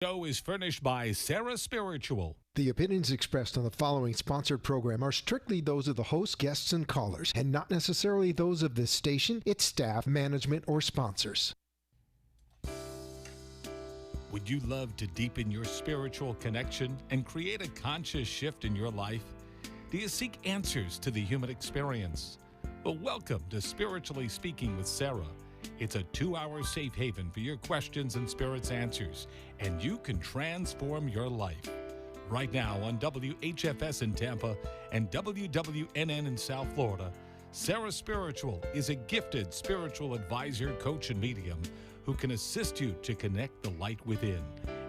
Show is furnished by Sarah Spiritual. The opinions expressed on the following sponsored program are strictly those of the host, guests, and callers, and not necessarily those of this station, its staff, management, or sponsors. Would you love to deepen your spiritual connection and create a conscious shift in your life? Do you seek answers to the human experience? Well, welcome to Spiritually Speaking with Sarah. It's a 2-hour safe haven for your questions and Spirit's answers, and you can transform your life. Right now on WHFS in Tampa and WWNN in South Florida, Sarah Spiritual is a gifted spiritual advisor, coach, and medium who can assist you to connect the light within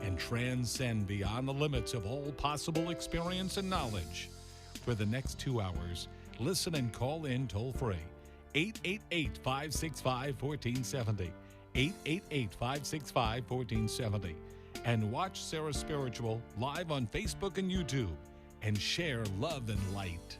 and transcend beyond the limits of all possible experience and knowledge. For the next 2 hours, listen and call in toll-free. 888-565-1470, 888-565-1470, and watch Sarah Spiritual live on Facebook and YouTube, and share love and light.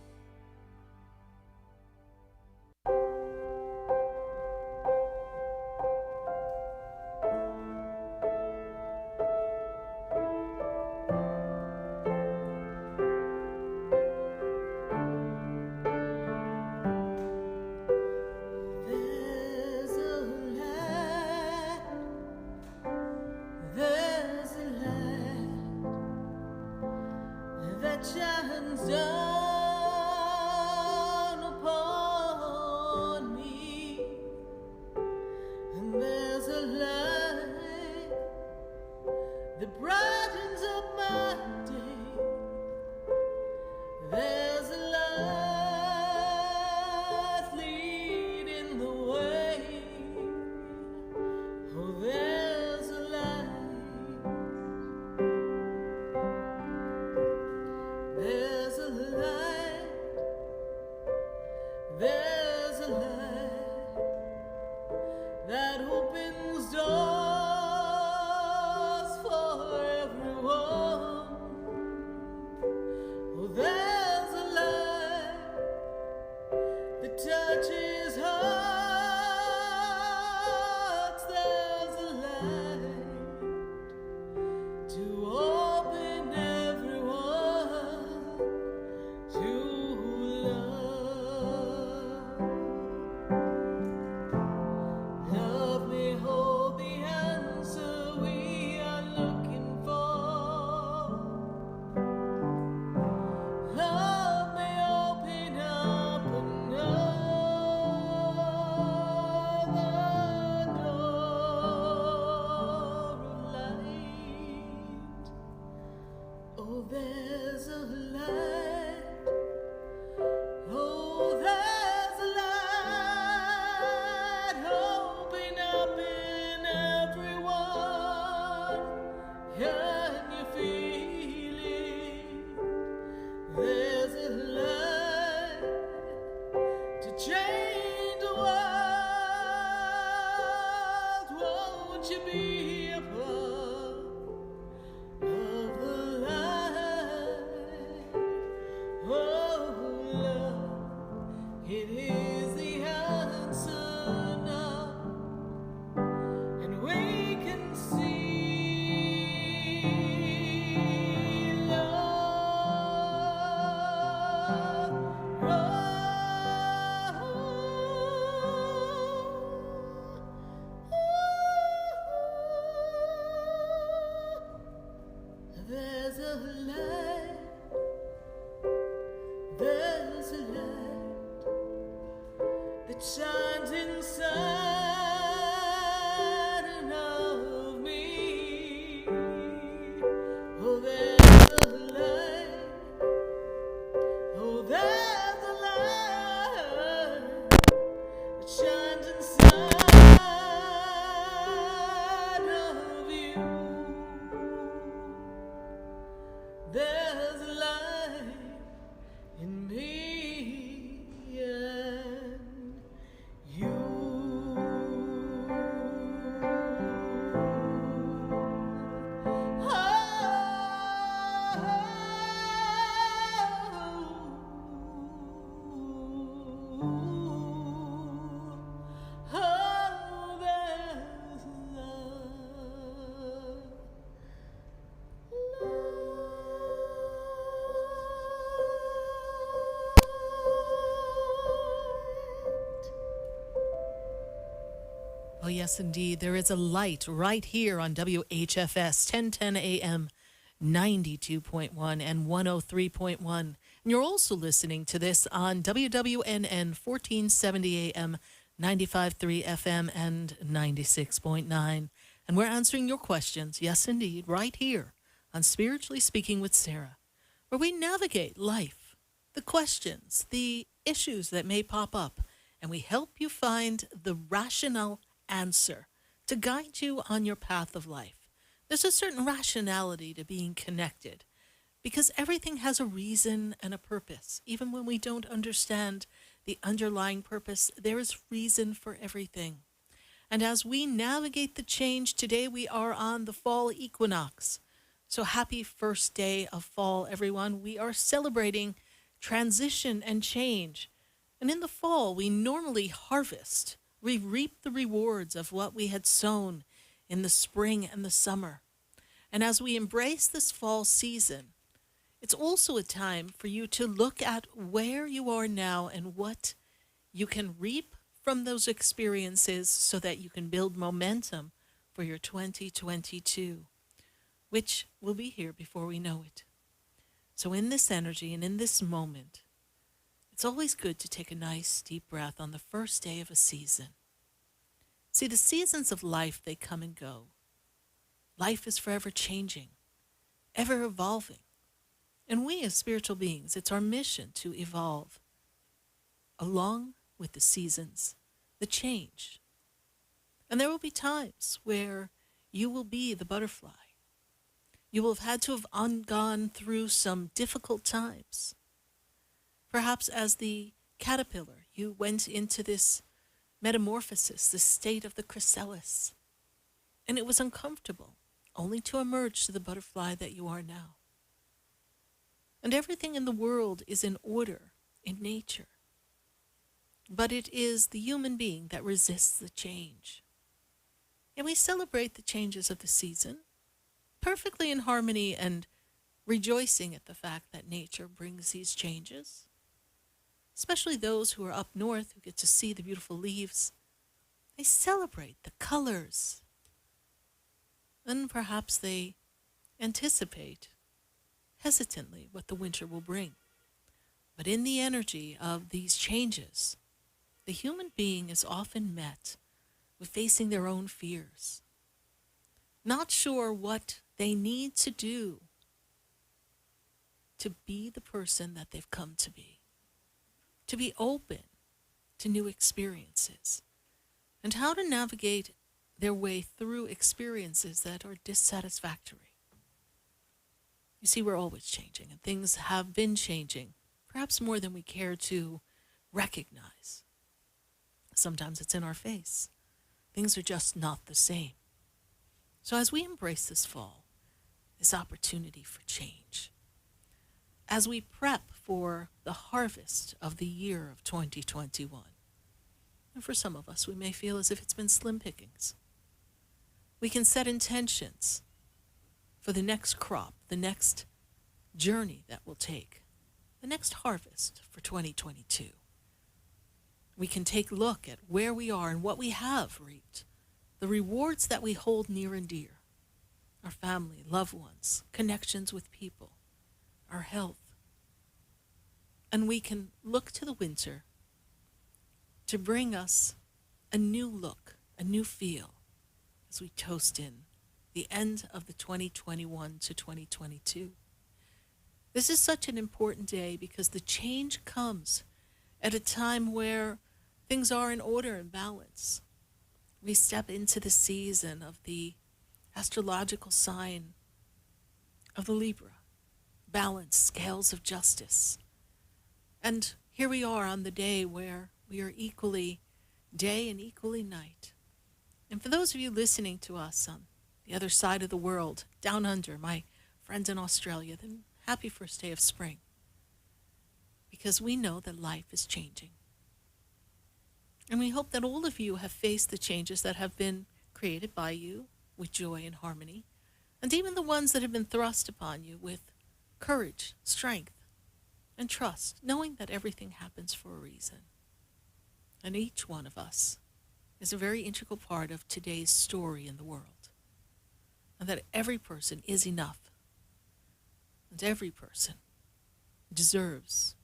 There yes, indeed. There is a light right here on WHFS 1010 AM 92.1 and 103.1. And you're also listening to this on WWNN 1470 AM 95.3 FM and 96.9. And we're answering your questions, yes, indeed, right here on Spiritually Speaking with Sarah, where we navigate life, the questions, the issues that may pop up, and we help you find the rational answer to guide you on your path of life. There's a certain rationality to being connected because everything has a reason and a purpose. Even when we don't understand the underlying purpose, there is reason for everything. And as we navigate the change, today we are on the fall equinox. So happy first day of fall, everyone. We are celebrating transition and change. And in the fall, we normally harvest. We reap the rewards of what we had sown in the spring and the summer. And as we embrace this fall season, it's also a time for you to look at where you are now and what you can reap from those experiences so that you can build momentum for your 2022, which will be here before we know it. So in this energy and in this moment, it's always good to take a nice deep breath on the first day of a season. See, the seasons of life, they come and go. Life is forever changing, ever evolving. And we as spiritual beings, it's our mission to evolve along with the seasons, the change. And there will be times where you will be the butterfly. You will have had to have gone through some difficult times. Perhaps as the caterpillar, you went into this metamorphosis, this state of the chrysalis. And it was uncomfortable, only to emerge to the butterfly that you are now. And everything in the world is in order, in nature. But it is the human being that resists the change. And we celebrate the changes of the season, perfectly in harmony and rejoicing at the fact that nature brings these changes. Especially those who are up north who get to see the beautiful leaves. They celebrate the colors. And perhaps they anticipate hesitantly what the winter will bring. But in the energy of these changes, the human being is often met with facing their own fears, not sure what they need to do to be the person that they've come to be open to new experiences, and how to navigate their way through experiences that are dissatisfactory. You see, we're always changing, and things have been changing, perhaps more than we care to recognize. Sometimes it's in our face. Things are just not the same. So as we embrace this fall, this opportunity for change, as we prep for the harvest of the year of 2021, and for some of us, we may feel as if it's been slim pickings. We can set intentions for the next crop, the next journey that we'll take, the next harvest for 2022. We can take a look at where we are and what we have reaped, the rewards that we hold near and dear, our family, loved ones, connections with people, our health. And we can look to the winter to bring us a new look, a new feel, as we toast in the end of the 2021 to 2022. This is such an important day because the change comes at a time where things are in order and balance. We step into the season of the astrological sign of the Libra, balance, scales of justice. And here we are on the day where we are equally day and equally night. And for those of you listening to us on the other side of the world, down under, my friends in Australia, then happy first day of spring. Because we know that life is changing. And we hope that all of you have faced the changes that have been created by you with joy and harmony, and even the ones that have been thrust upon you with courage, strength, and trust, knowing that everything happens for a reason. And each one of us is a very integral part of today's story in the world. And that every person is enough. And every person deserves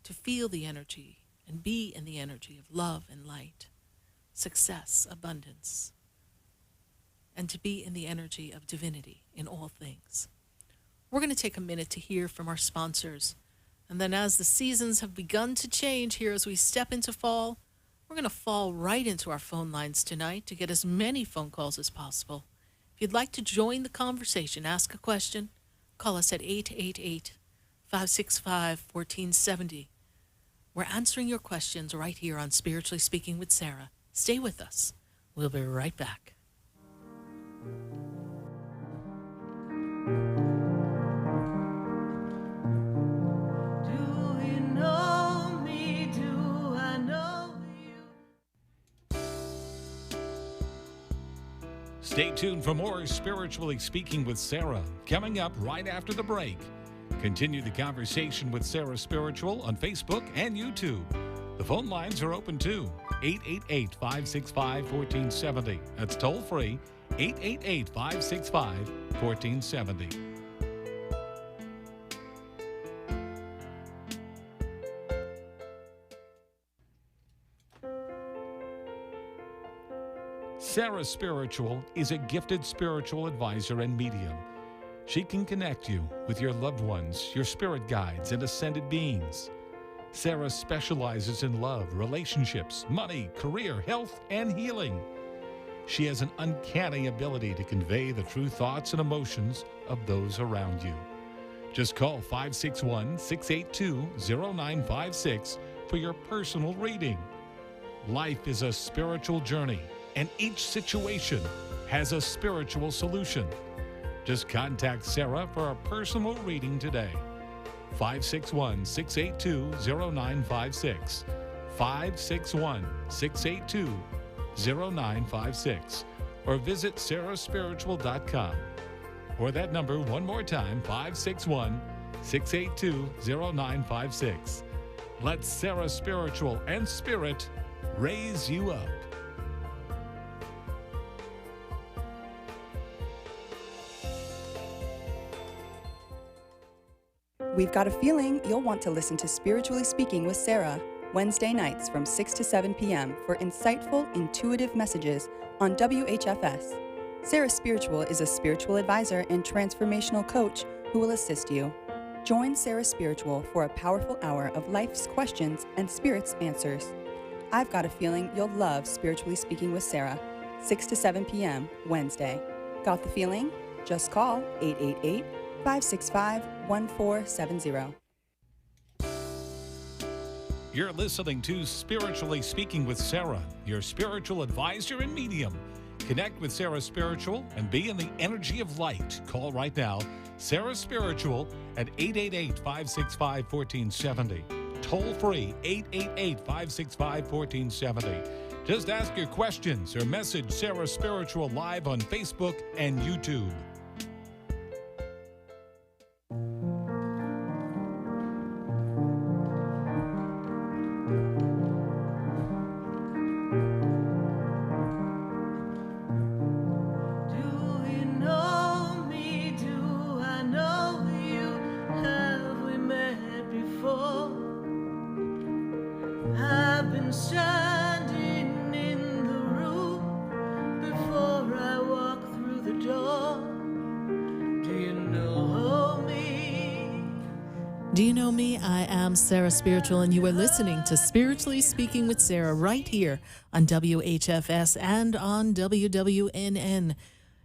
to feel the energy and be in the energy of love and light, success, abundance, and to be in the energy of divinity in all things. We're going to take a minute to hear from our sponsors. And then as the seasons have begun to change here as we step into fall, we're going to fall right into our phone lines tonight to get as many phone calls as possible. If you'd like to join the conversation, ask a question, call us at 888-565-1470. We're answering your questions right here on Spiritually Speaking with Sarah. Stay with us. We'll be right back. Stay tuned for more Spiritually Speaking with Sarah, coming up right after the break. Continue the conversation with Sarah Spiritual on Facebook and YouTube. The phone lines are open too. 888-565-1470. That's toll free. 888-565-1470. Sarah Spiritual is a gifted spiritual advisor and medium. She can connect you with your loved ones, your spirit guides, and ascended beings. Sarah specializes in love, relationships, money, career, health, and healing. She has an uncanny ability to convey the true thoughts and emotions of those around you. Just call 561-682-0956 for your personal reading. Life is a spiritual journey, and each situation has a spiritual solution. Just contact Sarah for a personal reading today. 561-682-0956. 561-682-0956. Or visit sarahspiritual.com. Or that number one more time, 561-682-0956. Let Sarah Spiritual and Spirit raise you up. We've got a feeling you'll want to listen to Spiritually Speaking with Sarah, Wednesday nights from 6 to 7 p.m. for insightful, intuitive messages on WHFS. Sarah Spiritual is a spiritual advisor and transformational coach who will assist you. Join Sarah Spiritual for a powerful hour of life's questions and Spirit's answers. I've got a feeling you'll love Spiritually Speaking with Sarah, 6 to 7 p.m. Wednesday. Got the feeling? Just call 888-565-1470. You're listening to Spiritually Speaking with Sarah, your spiritual advisor and medium. Connect with Sarah Spiritual and be in the energy of light. Call right now, Sarah Spiritual at 888-565-1470. Toll free, 888-565-1470. Just ask your questions or message Sarah Spiritual live on Facebook and YouTube. Do you know me? I am Sarah Spiritual, and you are listening to Spiritually Speaking with Sarah right here on WHFS and on WWNN.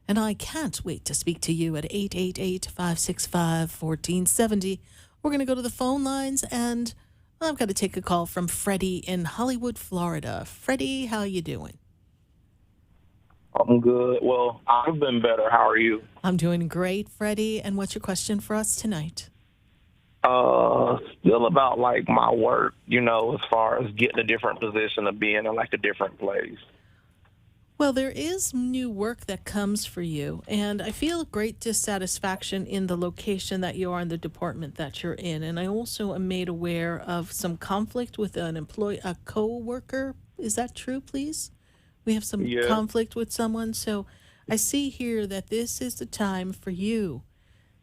And I can't wait to speak to you at 888-565-1470. We're going to go to the phone lines, and I've got to take a call from Freddie in Hollywood, Florida. Freddie, how you doing? I'm good. Well, I've been better. How are you? I'm doing great, Freddie. And what's your question for us tonight? Still about like my work, as far as getting a different position of being in like a different place. Well, there is new work that comes for you, and I feel great dissatisfaction in the location that you are in the department that you're in. And I also am made aware of some conflict with a co-worker. Is that true, please? We have some Yeah. conflict with someone. So I see here that this is the time for you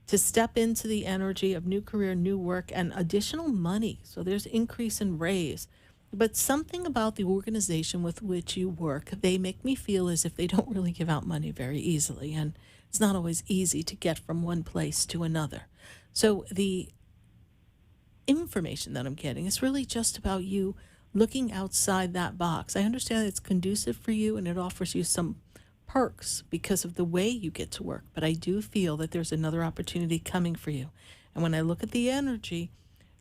to step into the energy of new career, new work, and additional money. So there's increase and raise. But something about the organization with which you work, they make me feel as if they don't really give out money very easily. And it's not always easy to get from one place to another. So the information that I'm getting is really just about you looking outside that box. I understand it's conducive for you and it offers you some perks because of the way you get to work, but I do feel that there's another opportunity coming for you. And when I look at the energy,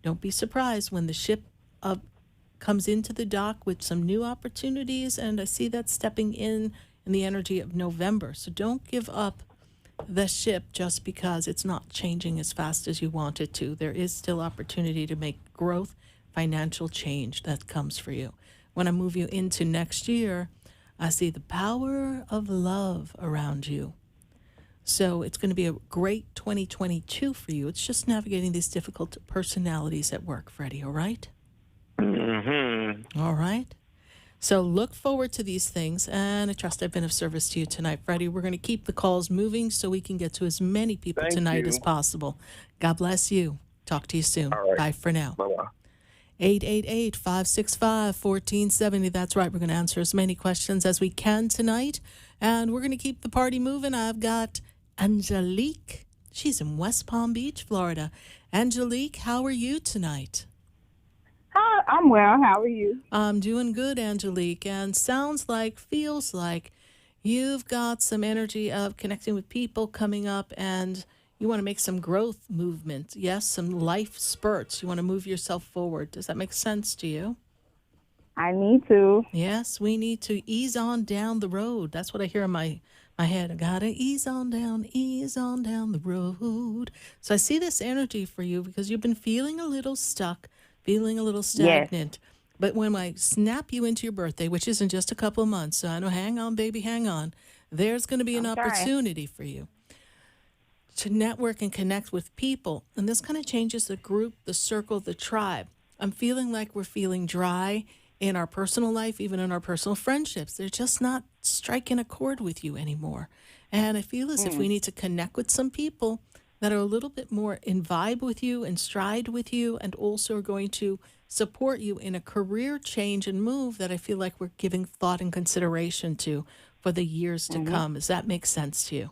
don't be surprised when the ship comes into the dock with some new opportunities, and I see that stepping in the energy of November. So don't give up the ship just because it's not changing as fast as you want it to. There is still opportunity to make growth, financial change that comes for you. When I move you into next year, I see the power of love around you. So it's going to be a great 2022 for you. It's just navigating these difficult personalities at work, Freddie, all right? Mm-hmm. All right. So look forward to these things, and I trust I've been of service to you tonight, Freddie. We're going to keep the calls moving so we can get to as many people Thank tonight you. as possible. God bless you. Talk to you soon. All right. Bye for now. Bye-bye. 888-565-1470. That's right. We're going to answer as many questions as we can tonight, and we're going to keep the party moving. I've got Angelique. She's in West Palm Beach, Florida. Angelique, how are you tonight? Hi, I'm well. How are you? I'm doing good, Angelique, and feels like you've got some energy of connecting with people coming up, and you want to make some growth movement. Yes, some life spurts. You want to move yourself forward. Does that make sense to you? I need to. Yes, we need to ease on down the road. That's what I hear in my head. I gotta ease on down the road. So I see this energy for you because you've been feeling a little stuck, feeling a little stagnant. Yes. But when I snap you into your birthday, which isn't just a couple of months, so I know, hang on, baby, hang on, there's going to be an opportunity for you to network and connect with people. And this kind of changes the group, the circle, the tribe. I'm feeling like we're feeling dry in our personal life, even in our personal friendships. They're just not striking a chord with you anymore. And I feel as if we need to connect with some people that are a little bit more in vibe with you and stride with you, and also are going to support you in a career change and move that I feel like we're giving thought and consideration to for the years to come. Does that make sense to you?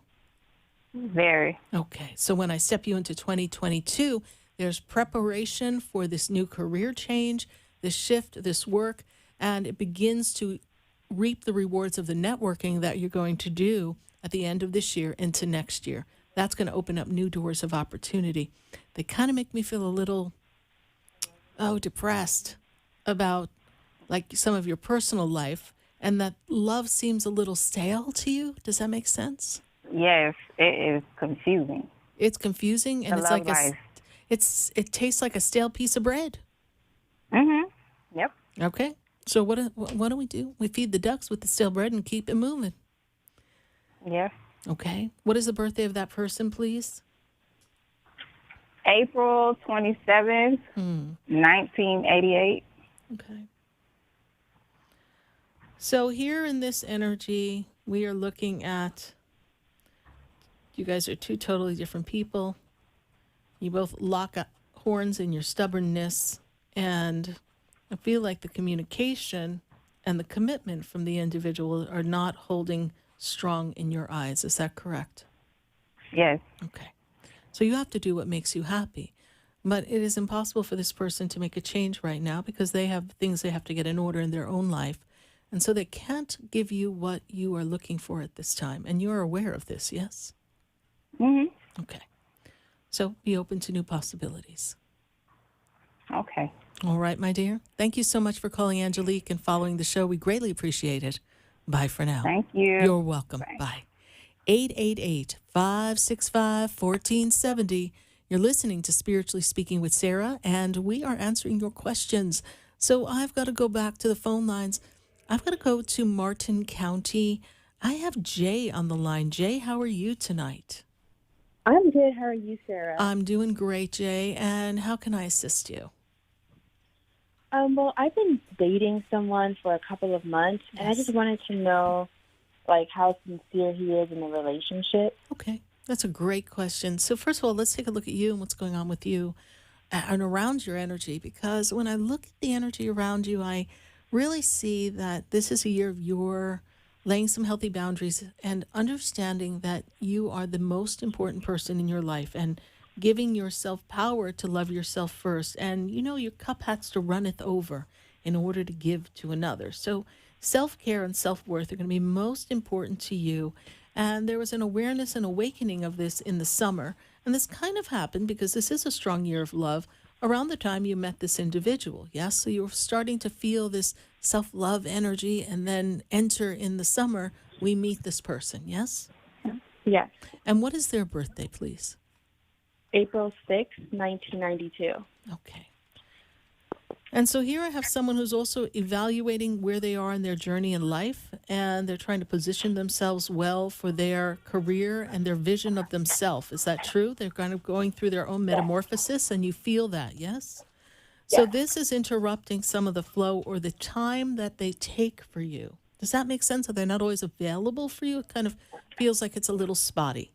Very. Okay. So when I step you into 2022, there's preparation for this new career change, this shift, this work, and it begins to reap the rewards of the networking that you're going to do at the end of this year into next year. That's going to open up new doors of opportunity. They kind of make me feel a little, depressed about like some of your personal life, and that love seems a little stale to you. Does that make sense? Yes, it is confusing. It's confusing, and The it's love like life. it tastes like a stale piece of bread. Yep. Okay. So what do we do? We feed the ducks with the stale bread and keep it moving. Yes. Okay. What is the birthday of that person, please? April 27th, 1988. Okay. So here in this energy, we are looking at, you guys are two totally different people. You both lock up horns in your stubbornness, and I feel like the communication and the commitment from the individual are not holding strong in your eyes. Is that correct? Yes. Okay. So you have to do what makes you happy. But it is impossible for this person to make a change right now because they have things they have to get in order in their own life. And so they can't give you what you are looking for at this time. And you're aware of this, yes? Okay. So be open to new possibilities. Okay. All right, my dear. Thank you so much for calling, Angelique, and following the show. We greatly appreciate it. Bye for now. Thank you. You're welcome. Bye. 888-565-1470. You're listening to Spiritually Speaking with Sarah, and we are answering your questions. So I've got to go back to the phone lines. I've got to go to Martin County. I have Jay on the line. Jay, how are you tonight? I'm good. How are you, Sarah? I'm doing great, Jay. And how can I assist you? Well, I've been dating someone for a couple of months, and I just wanted to know, like, how sincere he is in the relationship. Okay, that's a great question. So first of all, let's take a look at you and what's going on with you and around your energy, because when I look at the energy around you, I really see that this is a year of your laying some healthy boundaries and understanding that you are the most important person in your life and giving yourself power to love yourself first. And you know, your cup has to runneth over in order to give to another. So self care and self worth are going to be most important to you. And there was an awareness and awakening of this in the summer. And this kind of happened because this is a strong year of love around the time you met this individual. Yes. So you were starting to feel this self love energy, and then enter in the summer, we meet this person. Yes. Yes. And what is their birthday, please? April 6th, 1992. Okay. And so here I have someone who's also evaluating where they are in their journey in life, and they're trying to position themselves well for their career and their vision of themselves. Is that true? They're kind of going through their own metamorphosis, and you feel that, yes? So this is interrupting some of the flow or the time that they take for you. Does that make sense? Are they not always available for you? It kind of feels like it's a little spotty.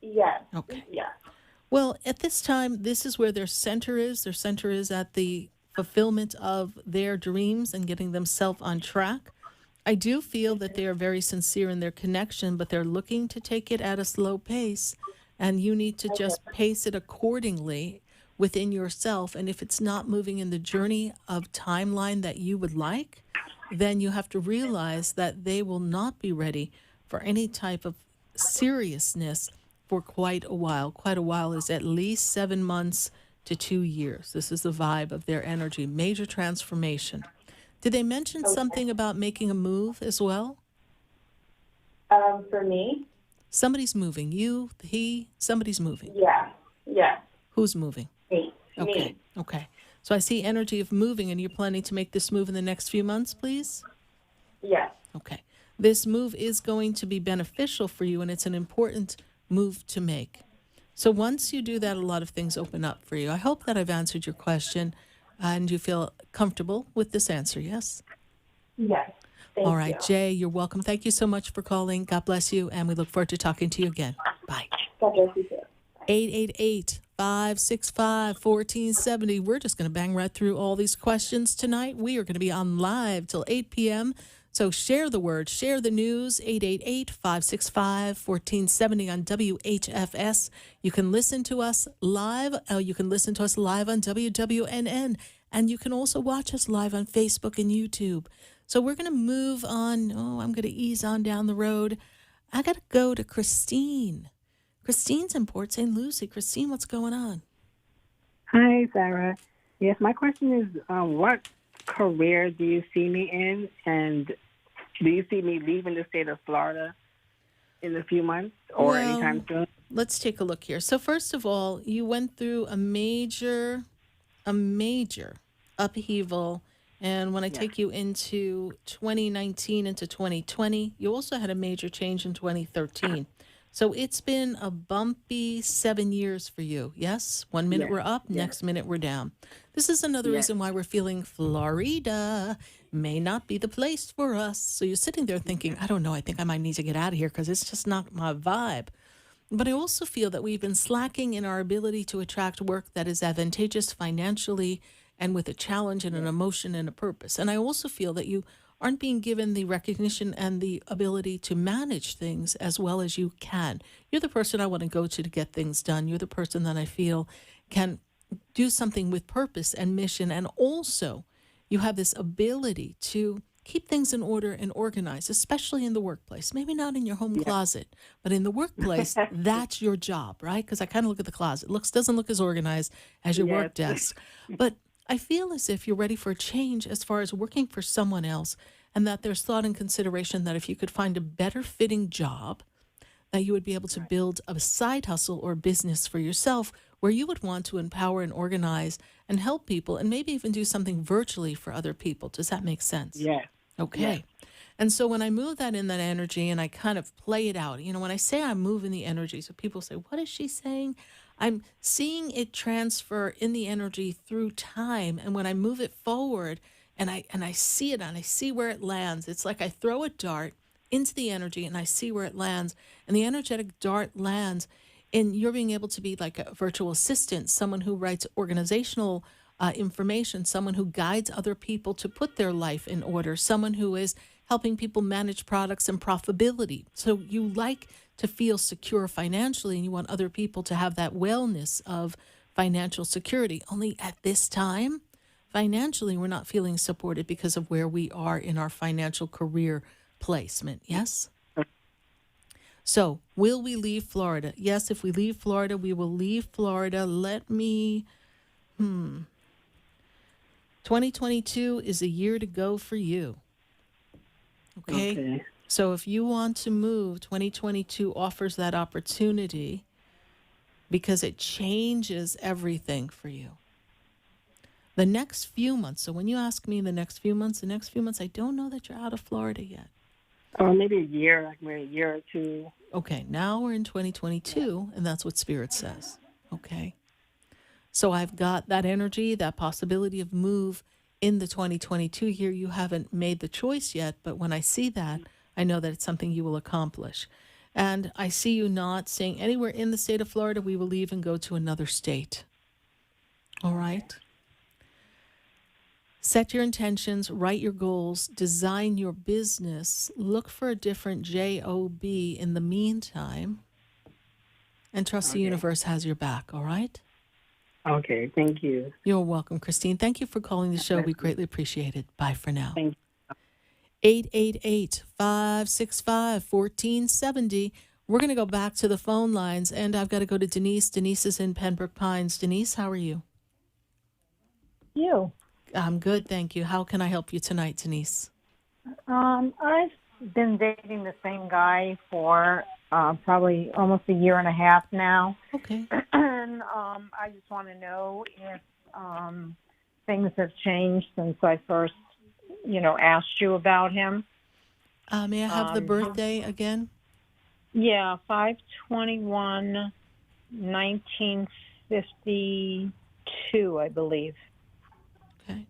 Yes. Okay. Yeah. Well, at this time, this is where their center is. Their center is at the fulfillment of their dreams and getting themselves on track. I do feel that they are very sincere in their connection, but they're looking to take it at a slow pace, and you need to just pace it accordingly within yourself. And if it's not moving in the journey of timeline that you would like, then you have to realize that they will not be ready for any type of seriousness for quite a while. Quite a while is at least 7 months to 2 years. This is the vibe of their energy. Major transformation. Did they mention something about making a move as well? For me? Somebody's moving. You, he, somebody's moving. Yeah. Yeah. Who's moving? Me. Okay. Okay. So I see energy of moving, and you're planning to make this move in the next few months, please? Yes. Okay. This move is going to be beneficial for you, and it's an important move to make. So once you do that, a lot of things open up for you. I hope that I've answered your question and you feel comfortable with this answer, yes? Yes. All right, Jay, you're welcome. Thank you so much for calling. God bless you, and we look forward to talking to you again. Bye. God bless you too. 888-565-1470. We're just going to bang right through all these questions tonight. We are going to be on live till 8 p.m., so share the word, share the news, 888-565-1470 on WHFS. You can listen to us live. You can listen to us live on WWNN, and you can also watch us live on Facebook and YouTube. So we're going to move on. I'm going to ease on down the road. I got to go to Christine. Christine's in Port St. Lucie. Christine, what's going on? Hi, Sarah. Yes, my question is, what career do you see me in, and do you see me leaving the state of Florida in a few months or anytime soon? Let's take a look here. So first of all, you went through a major upheaval, and when I take you into 2019 into 2020, you also had a major change in 2013. So it's been a bumpy 7 years for you, yes? 1 minute we're up, next minute we're down. This is another reason why we're feeling Florida may not be the place for us. So you're sitting there thinking, I don't know, I think I might need to get out of here because it's just not my vibe. But I also feel that we've been slacking in our ability to attract work that is advantageous financially and with a challenge and an emotion and a purpose. And I also feel that you aren't being given the recognition and the ability to manage things as well as you can. You're the person I want to go to get things done. You're the person that I feel can do something with purpose and mission. And also, you have this ability to keep things in order and organized, especially in the workplace. Maybe not in your home closet, but in the workplace, that's your job, right? Because I kind of look at the closet. Doesn't look as organized as your work desk. But I feel as if you're ready for a change as far as working for someone else, and that there's thought and consideration that if you could find a better fitting job, that you would be able to build a side hustle or business for yourself where you would want to empower and organize and help people and maybe even do something virtually for other people. Does that make sense? Yes. Okay. Yes. And so when I move that in that energy and I kind of play it out, when I say I move in the energy, so people say, what is she saying? I'm seeing it transfer in the energy through time. And when I move it forward and I see it and I see where it lands, it's like I throw a dart into the energy and I see where it lands. And the energetic dart lands, and you're being able to be like a virtual assistant, someone who writes organizational information, someone who guides other people to put their life in order, someone who is helping people manage products and profitability. So you like to feel secure financially, and you want other people to have that wellness of financial security. Only at this time, financially, we're not feeling supported because of where we are in our financial career placement. Yes? So, will we leave Florida? Yes, if we leave Florida, we will leave Florida. 2022 is a year to go for you. Okay? So if you want to move, 2022 offers that opportunity because it changes everything for you. The next few months, so when you ask me the next few months, I don't know that you're out of Florida yet. Oh, maybe a year, like maybe a year or two. Okay, now we're in 2022, and that's what Spirit says. Okay. So I've got that energy, that possibility of move in the 2022 year. You haven't made the choice yet, but when I see that, I know that it's something you will accomplish. And I see you not saying anywhere in the state of Florida, we will leave and go to another state. All right? Set your intentions, write your goals, design your business, look for a different job in the meantime, and trust the universe has your back, all right? Okay, thank you. You're welcome, Christine. Thank you for calling the show. We greatly appreciate it. Bye for now. Thank you. 888-565-1470. We're going to go back to the phone lines, and I've got to go to Denise. Denise is in Pembroke Pines. Denise, how are you? You. I'm good, thank you. How can I help you tonight, Denise? I've been dating the same guy for probably almost a year and a half now. Okay. And I just want to know if things have changed since I first, asked you about him. May I have the birthday again? Yeah, 5/21/1952, I believe. Okay.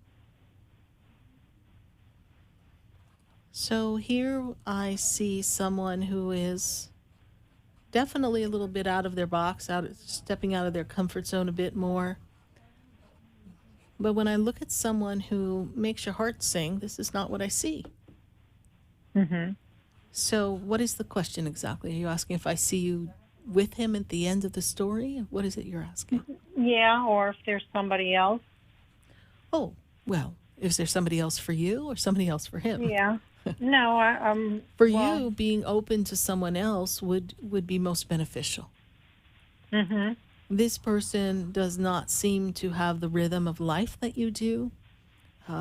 So here I see someone who is definitely a little bit out of their box, stepping out of their comfort zone a bit more. But when I look at someone who makes your heart sing, this is not what I see. Mm-hmm. So what is the question exactly? Are you asking if I see you with him at the end of the story? What is it you're asking? Yeah, or if there's somebody else. Oh, well, is there somebody else for you or somebody else for him? Yeah. No, you, being open to someone else would be most beneficial. Mm-hmm. This person does not seem to have the rhythm of life that you do.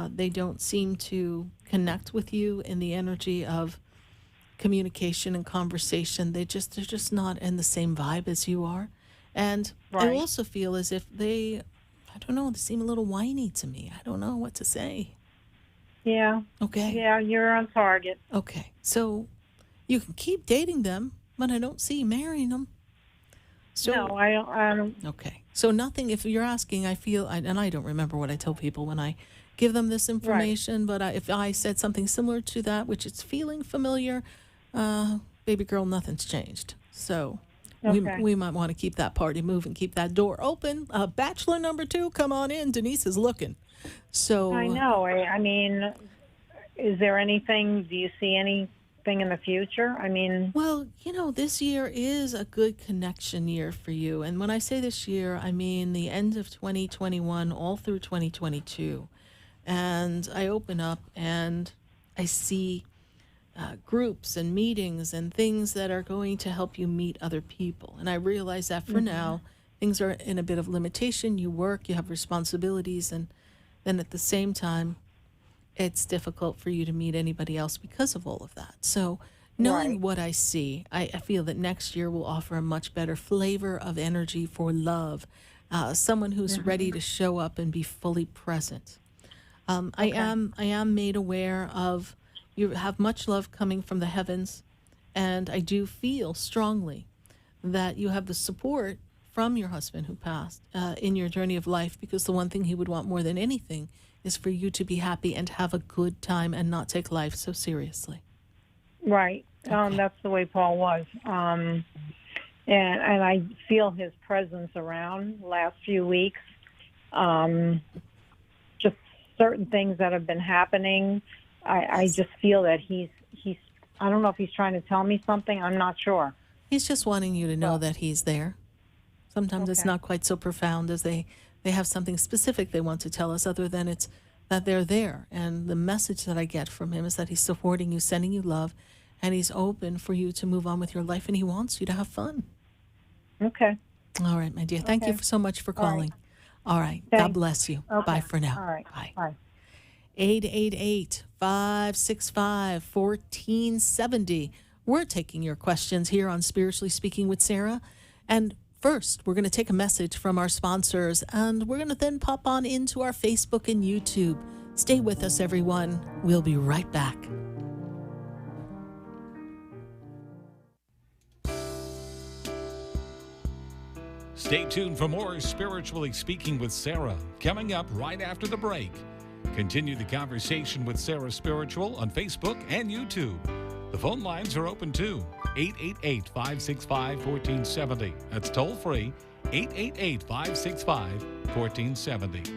They don't seem to connect with you in the energy of communication and conversation. They're just not in the same vibe as you are. And I also feel as if they seem a little whiny to me. I don't know what to say. Yeah. Okay. Yeah, you're on target. Okay. So you can keep dating them, but I don't see you marrying them. So, no, I don't. Okay. So nothing, if you're asking, I feel, and I don't remember what I tell people when I give them this information, but if I said something similar to that, which is feeling familiar, baby girl, nothing's changed. So we might want to keep that party moving, keep that door open. Bachelor number 2, come on in. Denise is looking. So I know. I mean, is there anything, do you see anything in the future? I mean... Well, this year is a good connection year for you. And when I say this year, I mean the end of 2021 all through 2022. And I open up and I see groups and meetings and things that are going to help you meet other people. And I realize that for now, things are in a bit of limitation. You work, you have responsibilities, and then at the same time, it's difficult for you to meet anybody else because of all of that. So knowing what I see, I feel that next year will offer a much better flavor of energy for love, someone who's ready to show up and be fully present. I am made aware of you have much love coming from the heavens, and I do feel strongly that you have the support from your husband who passed in your journey of life, because the one thing he would want more than anything is for you to be happy and have a good time and not take life so seriously. Right. Okay. That's the way Paul was. And I feel his presence around last few weeks. Just certain things that have been happening. I just feel that he's I don't know if he's trying to tell me something. I'm not sure. He's just wanting you to know that he's there. Sometimes it's Okay. not quite so profound as they have something specific they want to tell us, other than it's that they're there. And the message that I get from him is that he's supporting you, sending you love, and he's open for you to move on with your life, and he wants you to have fun. Okay. All right, my dear. Thank you Okay. so much for All right. calling. All right. God Thanks. bless you. Okay. Bye for now. All right. Bye. Bye. 888-565-1470. We're taking your questions here on Spiritually Speaking with Sarah. And first, we're going to take a message from our sponsors, and we're going to then pop on into our Facebook and YouTube. Stay with us, everyone. We'll be right back. Stay tuned for more Spiritually Speaking with Sarah, coming up right after the break. Continue the conversation with Sarah Spiritual on Facebook and YouTube. The phone lines are open too. 888-565-1470. That's toll free. 888-565-1470.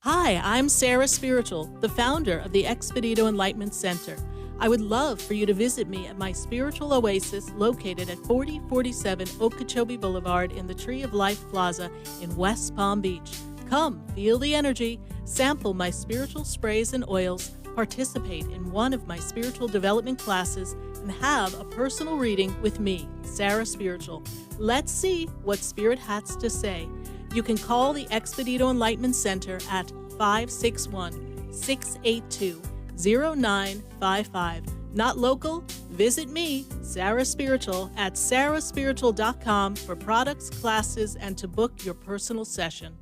Hi, I'm Sarah Spiritual, the founder of the Expedito Enlightenment Center. I would love for you to visit me at my spiritual oasis located at 4047 Okeechobee Boulevard in the Tree of Life Plaza in West Palm Beach. Come, feel the energy, sample my spiritual sprays and oils, participate in one of my spiritual development classes, and have a personal reading with me, Sarah Spiritual. Let's see what Spirit has to say. You can call the Expedito Enlightenment Center at 561-682-0955. Not local? Visit me, Sarah Spiritual, at sarahspiritual.com for products, classes, and to book your personal session.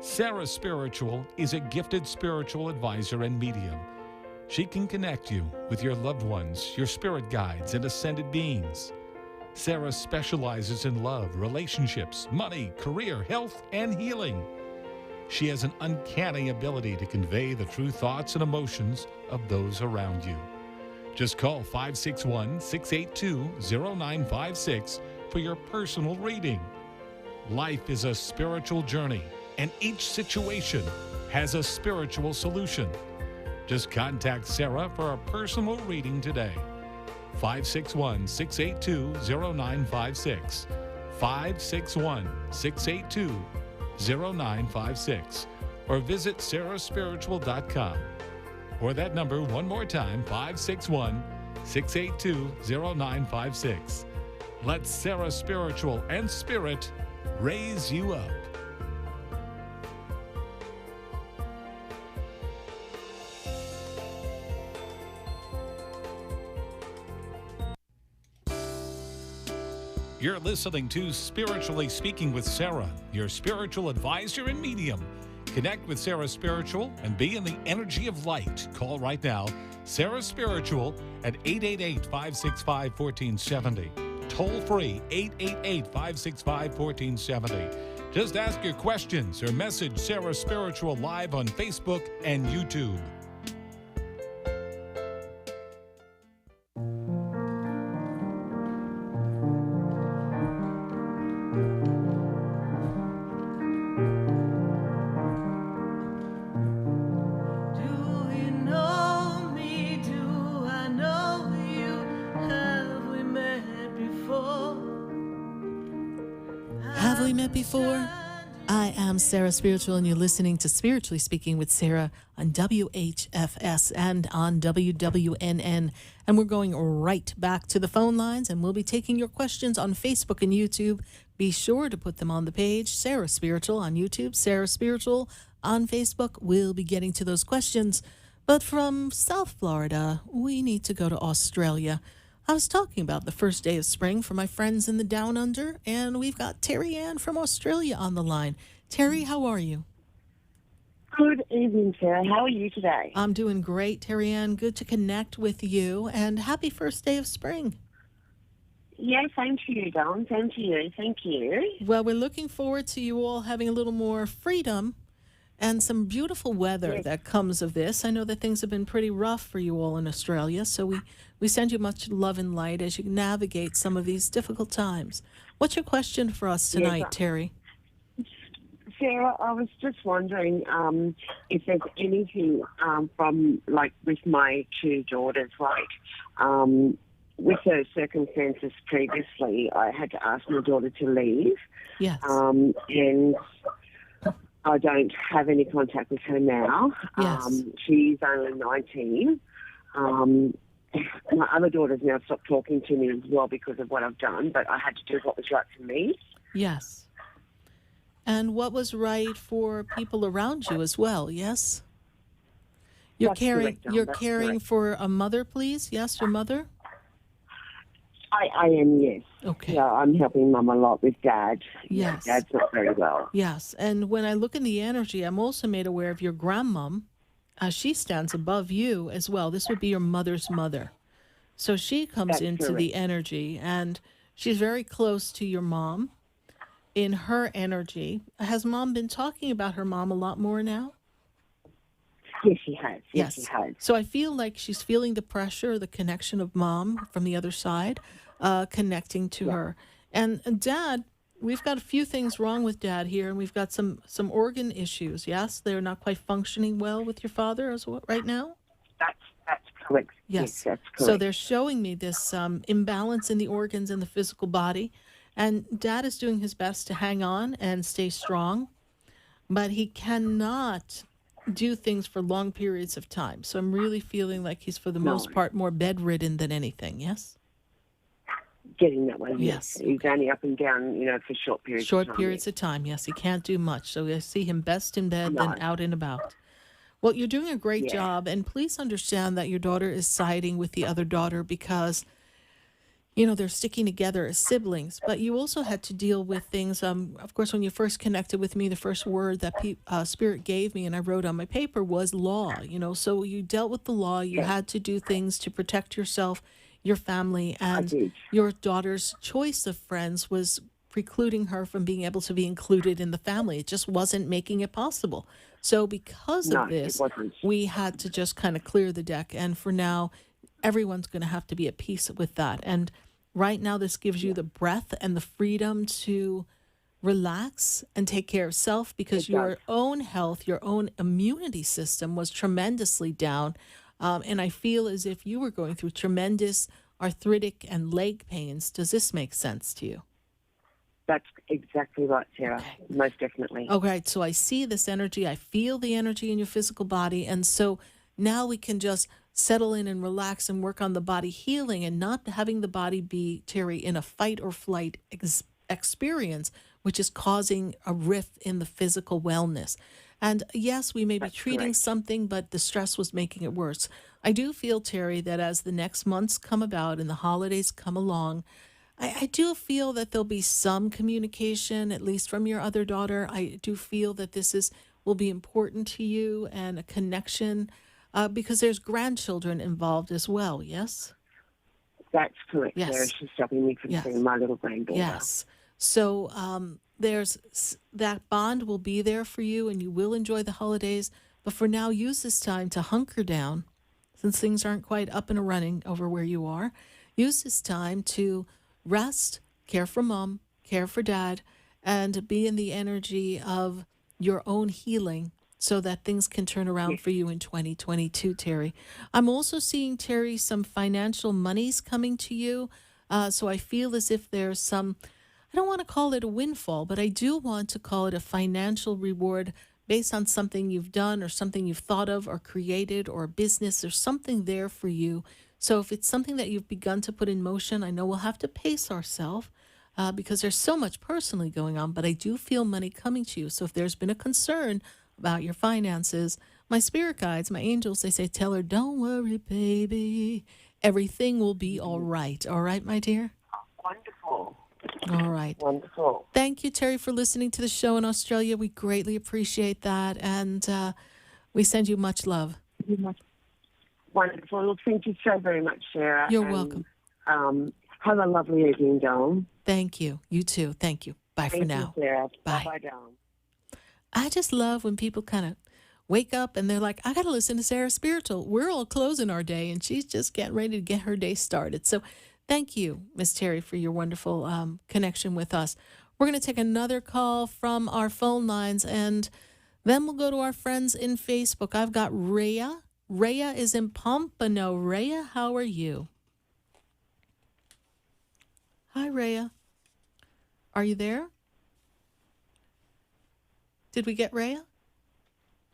Sarah Spiritual is a gifted spiritual advisor and medium. She can connect you with your loved ones, your spirit guides, and ascended beings. Sarah specializes in love, relationships, money, career, health, and healing. She has an uncanny ability to convey the true thoughts and emotions of those around you. Just call 561-682-0956 for your personal reading. Life is a spiritual journey, and each situation has a spiritual solution. Just contact Sarah for a personal reading today. 561-682-0956. 561-682-0956. Or visit sarahspiritual.com. Or that number one more time, 561-682-0956. Let Sarah Spiritual and Spirit raise you up. You're listening to Spiritually Speaking with Sarah, your spiritual advisor and medium. Connect with Sarah Spiritual and be in the energy of light. Call right now, Sarah Spiritual at 888-565-1470. Toll free, 888-565-1470. Just ask your questions or message Sarah Spiritual live on Facebook and YouTube. Have we met before? I am Sarah Spiritual, and you're listening to Spiritually Speaking with Sarah on WHFS and on WWNN. And we're going right back to the phone lines, and we'll be taking your questions on Facebook and YouTube. Be sure to put them on the page, Sarah Spiritual on YouTube, Sarah Spiritual on Facebook. We'll be getting to those questions. But from South Florida, we need to go to Australia. I was talking about the first day of spring for my friends in the Down Under, and we've got Terry Ann from Australia on the line. Terry, how are you? Good evening, Sarah. How are you today? I'm doing great, Terry Ann. Good to connect with you, and happy first day of spring. Yeah, same to you, Dawn. Same to you. Thank you. Well, we're looking forward to you all having a little more freedom and some beautiful weather that comes of this. I know that things have been pretty rough for you all in Australia, so we send you much love and light as you navigate some of these difficult times. What's your question for us tonight, Terry? Sarah, I was just wondering if there's anything from, like, with my two daughters, with those circumstances previously, I had to ask my daughter to leave. Yes. And I don't have any contact with her now. Yes. She's only 19. My other daughter's now stopped talking to me as well because of what I've done, but I had to do what was right for me. Yes. And what was right for people around you as well, yes? You're caring for a mother, please? Yes, your mother? I am, yes. Okay. Yeah, I'm helping Mum a lot with Dad. Yes. Dad's not very well. Yes. And when I look in the energy, I'm also made aware of your grandmom. She stands above you as well. This would be your mother's mother. So she comes into the energy, and she's very close to your mom in her energy. Has Mom been talking about her mom a lot more now? Yes, she has. Yes, she has. So I feel like she's feeling the pressure, the connection of Mom from the other side, connecting to her. And Dad, we've got a few things wrong with Dad here, and we've got some organ issues. Yes, they're not quite functioning well with your father as well right now. That's correct. Yes, that's correct. So they're showing me this imbalance in the organs and the physical body, and Dad is doing his best to hang on and stay strong, but he cannot do things for long periods of time. So I'm really feeling like he's, for the most part, more bedridden than anything. Yes. Getting that way, yes. He's only up and down, for short periods of time. Of time, yes. He can't do much. So I see him best in bed than out and about. Well, you're doing a great job. And please understand that your daughter is siding with the other daughter because, they're sticking together as siblings. But you also had to deal with things. Of course, when you first connected with me, the first word that Spirit gave me and I wrote on my paper was law. So you dealt with the law. You had to do things to protect yourself, your family, and your daughter's choice of friends was precluding her from being able to be included in the family. It just wasn't making it possible. So because of this, we had to just kind of clear the deck. And for now, everyone's going to have to be at peace with that. And right now, this gives you the breath and the freedom to relax and take care of self because your own health, your own immunity system was tremendously down. And I feel as if you were going through tremendous arthritic and leg pains. Does this make sense to you? That's exactly right, Sarah. Okay. Most definitely. All right. So I see this energy. I feel the energy in your physical body. And so now we can just settle in and relax and work on the body healing and not having the body be, Terry, in a fight or flight experience, which is causing a rift in the physical wellness. And yes, we may be treating something, but the stress was making it worse. I do feel, Terry, that as the next months come about and the holidays come along, I do feel that there'll be some communication, at least from your other daughter. I do feel that this will be important to you and a connection because there's grandchildren involved as well, yes? That's correct, yes. Sarah. She's stopping me from seeing my little granddaughter. Yes. So there's that bond will be there for you and you will enjoy the holidays. But for now, use this time to hunker down since things aren't quite up and running over where you are. Use this time to rest, care for Mom, care for Dad, and be in the energy of your own healing so that things can turn around for you in 2022, Terry. I'm also seeing, Terry, some financial monies coming to you. So I feel as if there's some, I don't want to call it a windfall, but I do want to call it a financial reward based on something you've done or something you've thought of or created or a business. There's something there for you. So if it's something that you've begun to put in motion, I know we'll have to pace ourselves because there's so much personally going on, but I do feel money coming to you. So if there's been a concern about your finances, my spirit guides, my angels, they say, tell her, don't worry, baby. Everything will be all right. All right, my dear? Wonderful. All right. Wonderful. Thank you, Terry, for listening to the show in Australia. We greatly appreciate that, and we send you much love. Wonderful. Well, thank you so very much, Sarah. You're welcome. Have a lovely evening, Dom. Thank you. You too. Thank you. Bye for now. Thank you, Sarah. Bye. Bye, Dom. I just love when people kind of wake up and they're like, I got to listen to Sarah Spiritual. We're all closing our day, and she's just getting ready to get her day started. So thank you, Miss Terry, for your wonderful connection with us. We're going to take another call from our phone lines, and then we'll go to our friends in Facebook. I've got Rhea. Rhea is in Pompano. Rhea, how are you? Hi, Rhea. Are you there? Did we get Rhea?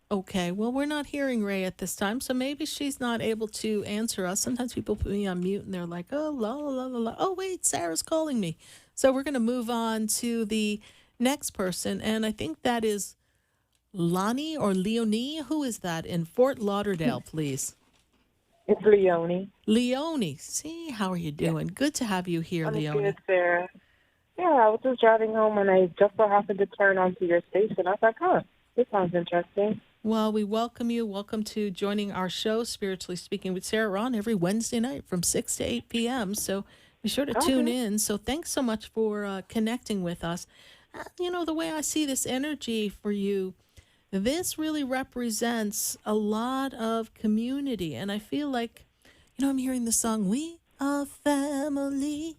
Okay, well, we're not hearing Rhea at this time, so maybe she's not able to answer us. Sometimes people put me on mute and they're like, oh, la, la, la, la. Oh, wait, Sarah's calling me. So we're going to move on to the next person, and I think that is Lonnie or Leonie. Who is that in Fort Lauderdale, please? It's Leonie. Leonie. See, how are you doing? Yeah. Good to have you here, I'm Leonie. Good, Sarah. Yeah, I was just driving home and I just so happened to turn onto your station. I was like, huh, this sounds interesting. Well, we welcome you. Welcome to joining our show, Spiritually Speaking with Sarah, on every Wednesday night from 6 to 8 p.m. So be sure to tune in. So thanks so much for connecting with us. The way I see this energy for you, this really represents a lot of community. And I feel like, I'm hearing the song, We Are Family.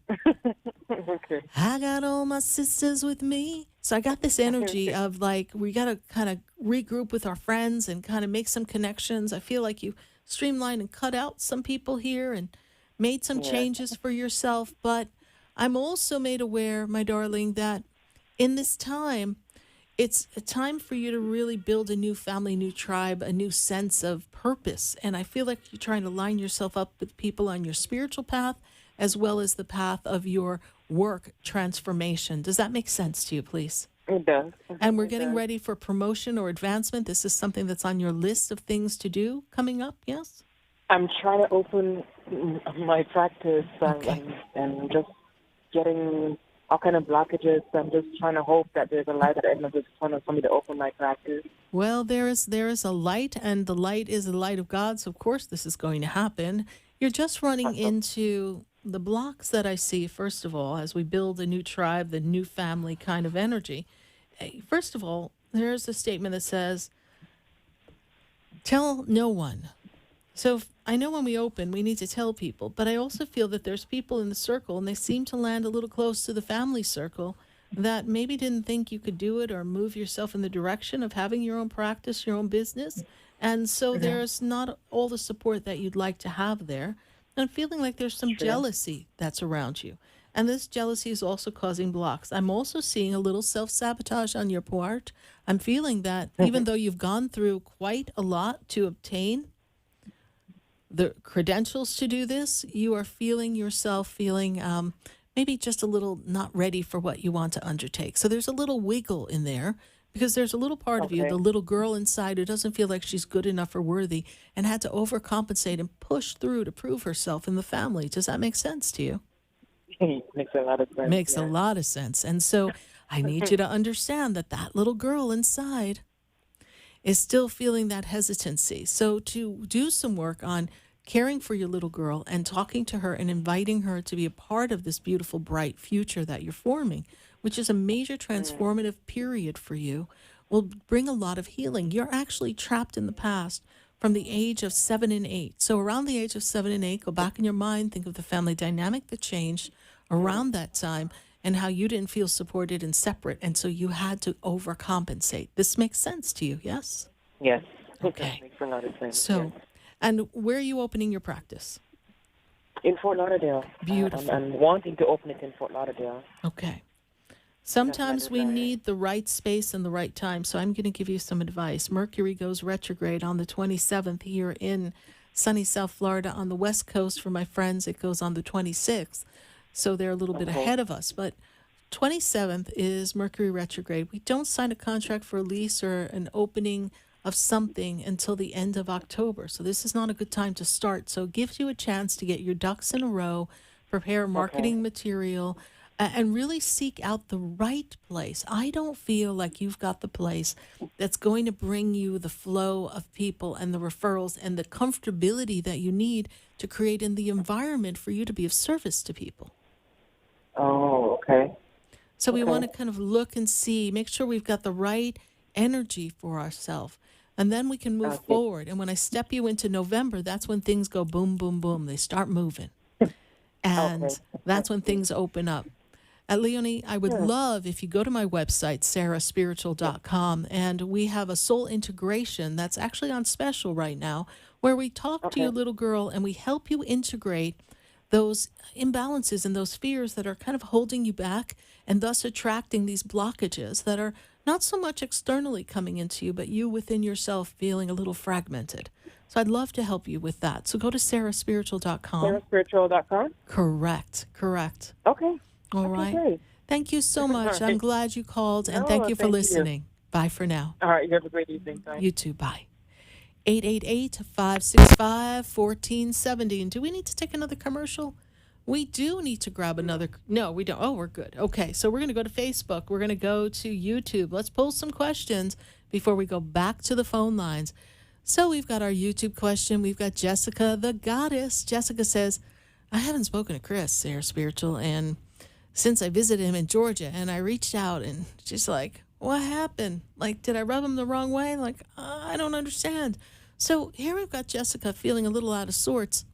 Okay. I got all my sisters with me. So I got this energy of like, we got to kind of regroup with our friends and kind of make some connections. I feel like you streamlined and cut out some people here and made some changes for yourself. But I'm also made aware, my darling, that in this time, it's a time for you to really build a new family, new tribe, a new sense of purpose. And I feel like you're trying to line yourself up with people on your spiritual path as well as the path of your work transformation. Does that make sense to you, please? It does. And we're getting ready for promotion or advancement. This is something that's on your list of things to do coming up, yes? I'm trying to open my practice and just getting all kind of blockages. I'm just trying to hope that there's a light at the end of this tunnel for me to open my practice. Well, there is a light, and the light is the light of God, so of course this is going to happen. You're just running into the blocks that I see, first of all, as we build a new tribe, the new family kind of energy. First of all, there's a statement that says, tell no one. So I know when we open, we need to tell people, but I also feel that there's people in the circle, and they seem to land a little close to the family circle, that maybe didn't think you could do it or move yourself in the direction of having your own practice, your own business. And so there's not all the support that you'd like to have there. And I'm feeling like there's some jealousy that's around you. And this jealousy is also causing blocks. I'm also seeing a little self-sabotage on your part. I'm feeling that even though you've gone through quite a lot to obtain the credentials to do this, you are feeling yourself maybe just a little not ready for what you want to undertake. So there's a little wiggle in there because there's a little part of you, the little girl inside who doesn't feel like she's good enough or worthy and had to overcompensate and push through to prove herself in the family. Does that make sense to you? Makes a lot of sense. Makes a lot of sense. And so I need you to understand that little girl inside is still feeling that hesitancy. So to do some work on caring for your little girl and talking to her and inviting her to be a part of this beautiful, bright future that you're forming, which is a major transformative period for you, will bring a lot of healing. You're actually trapped in the past from the age of 7 and 8. So around the age of 7 and 8, go back in your mind, think of the family dynamic that changed around that time and how you didn't feel supported and separate, and so you had to overcompensate. This makes sense to you, yes? Yes. Okay. Makes a lot of sense. So, and where are you opening your practice? In Fort Lauderdale. Beautiful. I'm wanting to open it in Fort Lauderdale. Okay. Sometimes we need the right space and the right time, so I'm going to give you some advice. Mercury goes retrograde on the 27th here in sunny South Florida. On the West Coast, for my friends, it goes on the 26th. So they're a little bit ahead of us. But 27th is Mercury retrograde. We don't sign a contract for a lease or an opening of something until the end of October. So this is not a good time to start. So it gives you a chance to get your ducks in a row, prepare marketing material, and really seek out the right place. I don't feel like you've got the place that's going to bring you the flow of people and the referrals and the comfortability that you need to create in the environment for you to be of service to people. Oh, okay. So we want to kind of look and see, make sure we've got the right energy for ourselves. And then we can move forward. And when I step you into November, that's when things go boom, boom, boom. They start moving. And that's when things open up. Leonie, I would love if you go to my website, sarahspiritual.com, and we have a soul integration that's actually on special right now, where we talk to your little girl and we help you integrate those imbalances and those fears that are kind of holding you back and thus attracting these blockages that are not so much externally coming into you, but you within yourself feeling a little fragmented. So I'd love to help you with that. So go to sarahspiritual.com. Sarahspiritual.com? Correct. Okay. All right. Great. Thank you so much. Right. I'm glad you called, and thank you for listening. Bye for now. All right. You have a great evening. Bye. You too. Bye. 888-565-1470. And do we need to take another commercial? We do need to grab another. No, we don't. Oh, we're good. Okay, so we're going to go to Facebook. We're going to go to YouTube. Let's pull some questions before we go back to the phone lines. So we've got our YouTube question. We've got Jessica, the goddess. Jessica says, I haven't spoken to Chris, Sarah Spiritual, and since I visited him in Georgia, and I reached out, and she's like, what happened? Like, did I rub him the wrong way? Like, I don't understand. So here we've got Jessica feeling a little out of sorts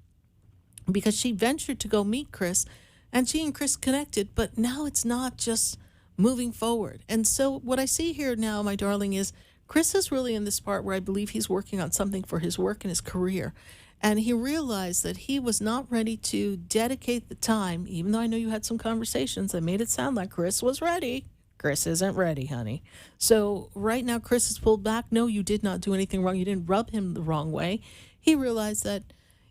because she ventured to go meet Chris, and she and Chris connected, but now it's not just moving forward. And so what I see here now, my darling, is Chris is really in this part where I believe he's working on something for his work and his career. And he realized that he was not ready to dedicate the time, even though I know you had some conversations that made it sound like Chris was ready. Chris isn't ready, honey. So right now, Chris has pulled back. No, you did not do anything wrong. You didn't rub him the wrong way. He realized that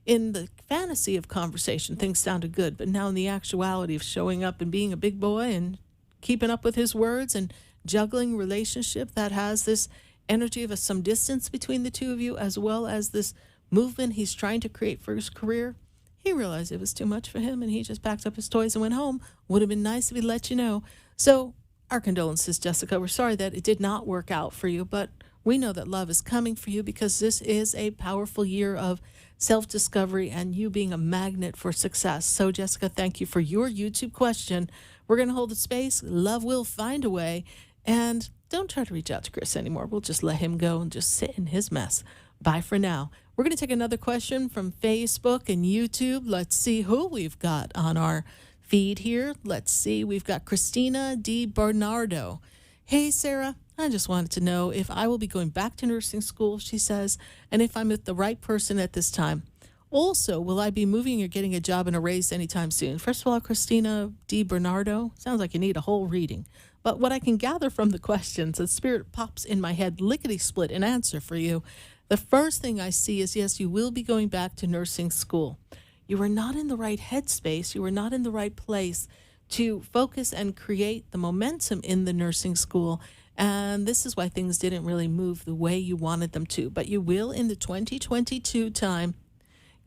in the fantasy of conversation, things sounded good. But now in the actuality of showing up and being a big boy and keeping up with his words and juggling relationship that has this energy of some distance between the two of you, as well as this movement he's trying to create for his career, he realized it was too much for him, and he just packed up his toys and went home. Would have been nice if he'd let you know. So our condolences, Jessica. We're sorry that it did not work out for you, but we know that love is coming for you because this is a powerful year of self-discovery and you being a magnet for success. So, Jessica, thank you for your YouTube question. We're going to hold the space. Love will find a way. And don't try to reach out to Chris anymore. We'll just let him go and just sit in his mess. Bye for now. We're going to take another question from Facebook and YouTube. Let's see who we've got on our feed here. Let's see. We've got Christina Di Bernardo. Hey, Sarah. I just wanted to know if I will be going back to nursing school, she says, and if I'm with the right person at this time. Also, will I be moving or getting a job and a raise anytime soon? First of all, Christina Di Bernardo, sounds like you need a whole reading. But what I can gather from the questions, the spirit pops in my head, lickety-split, an answer for you. The first thing I see is, yes, you will be going back to nursing school. You are not in the right headspace. You are not in the right place to focus and create the momentum in the nursing school. And this is why things didn't really move the way you wanted them to. But you will, in the 2022 time,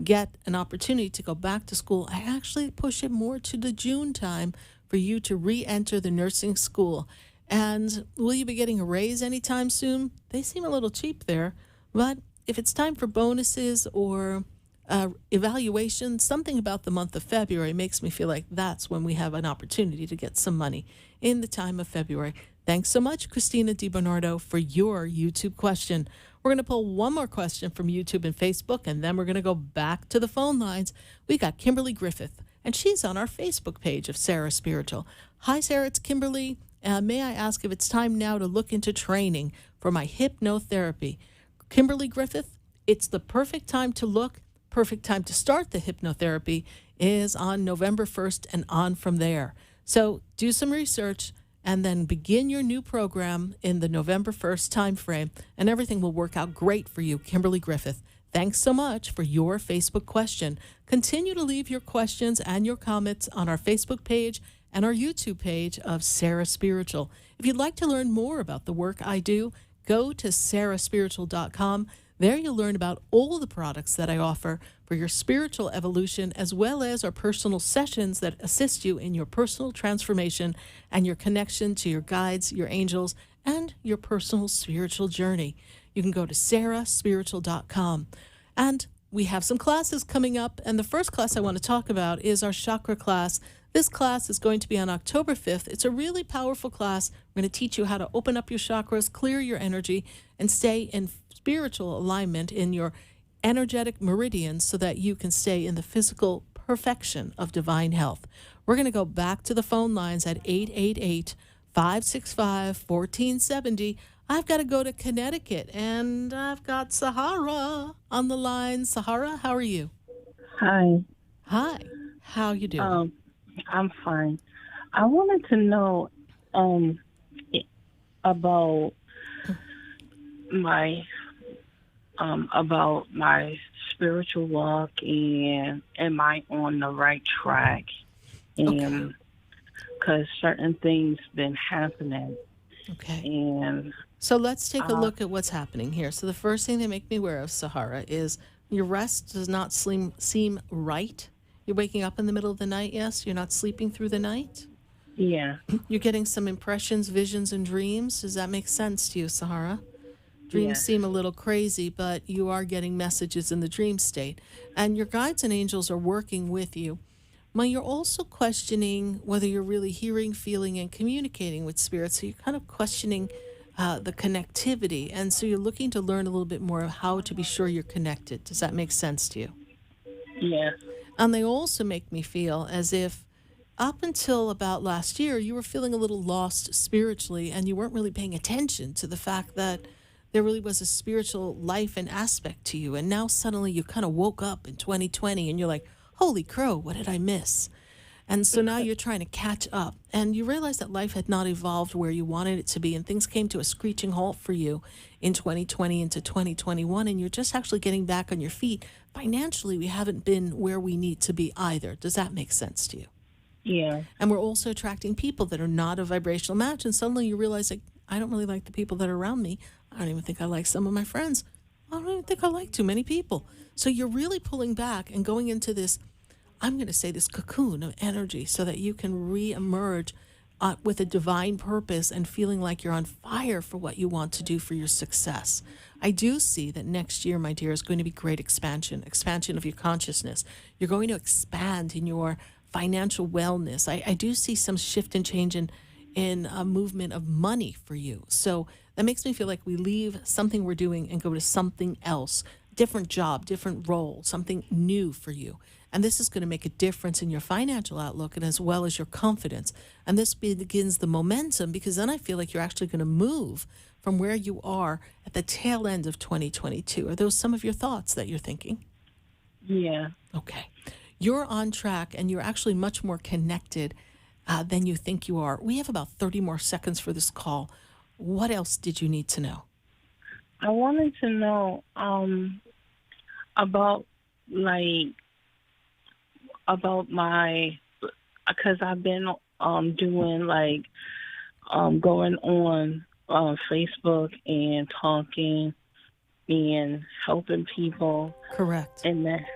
get an opportunity to go back to school. I actually push it more to the June time for you to re-enter the nursing school. And will you be getting a raise anytime soon? They seem a little cheap there. But if it's time for bonuses or evaluation, something about the month of February makes me feel like that's when we have an opportunity to get some money in the time of February. Thanks so much, Christina Di Bernardo, for your YouTube question. We're going to pull one more question from YouTube and Facebook, and then we're going to go back to the phone lines. We got Kimberly Griffith, and she's on our Facebook page of Sarah Spiritual. Hi, Sarah, it's Kimberly. May I ask if it's time now to look into training for my hypnotherapy? Kimberly Griffith, it's the perfect time to look. Perfect time to start the hypnotherapy is on November 1st and on from there. So do some research and then begin your new program in the November 1st timeframe, and everything will work out great for you, Kimberly Griffith. Thanks so much for your Facebook question. Continue to leave your questions and your comments on our Facebook page and our YouTube page of Sarah Spiritual. If you'd like to learn more about the work I do, go to sarahspiritual.com. There you'll learn about all the products that I offer for your spiritual evolution, as well as our personal sessions that assist you in your personal transformation and your connection to your guides, your angels, and your personal spiritual journey. You can go to sarahspiritual.com. And we have some classes coming up, and the first class I want to talk about is our chakra class. This class is going to be on October 5th. It's a really powerful class. We're going to teach you how to open up your chakras, clear your energy, and stay in spiritual alignment in your energetic meridians so that you can stay in the physical perfection of divine health. We're going to go back to the phone lines at 888-565-1470. I've got to go to Connecticut, and I've got Sahara on the line. Sahara, how are you? Hi. Hi. How you doing? I'm fine. I wanted to know about my spiritual walk, and am I on the right track? And because certain things been happening. Okay. And so let's take a look at what's happening here. So the first thing they make me aware of, Sahara, is your rest does not seem right. You're waking up in the middle of the night, yes? You're not sleeping through the night? Yeah. You're getting some impressions, visions, and dreams. Does that make sense to you, Sahara? Dreams seem a little crazy, but you are getting messages in the dream state. And your guides and angels are working with you. But you're also questioning whether you're really hearing, feeling, and communicating with spirits. So you're kind of questioning the connectivity. And so you're looking to learn a little bit more of how to be sure you're connected. Does that make sense to you? Yeah. And they also make me feel as if up until about last year, you were feeling a little lost spiritually, and you weren't really paying attention to the fact that there really was a spiritual life and aspect to you. And now suddenly you kind of woke up in 2020 and you're like, holy crow, what did I miss? And so now you're trying to catch up, and you realize that life had not evolved where you wanted it to be, and things came to a screeching halt for you in 2020 into 2021, and you're just actually getting back on your feet. Financially, we haven't been where we need to be either. Does that make sense to you? Yeah. And we're also attracting people that are not a vibrational match, and suddenly you realize, like, I don't really like the people that are around me. I don't even think I like some of my friends. I don't even think I like too many people. So you're really pulling back and going into this, I'm going to say, this cocoon of energy so that you can re-emerge with a divine purpose and feeling like you're on fire for what you want to do for your success. I do see that next year, my dear, is going to be great expansion of your consciousness. You're going to expand in your financial wellness. I do see some shift and change in a movement of money for you. So that makes me feel like we leave something we're doing and go to something else, different job, different role, something new for you. And this is going to make a difference in your financial outlook and as well as your confidence. And this begins the momentum, because then I feel like you're actually going to move from where you are at the tail end of 2022. Are those some of your thoughts that you're thinking? Yeah. Okay. You're on track, and you're actually much more connected than you think you are. We have about 30 more seconds for this call. What else did you need to know? I wanted to know about my, because I've been doing going on Facebook and talking and helping people. Correct. In that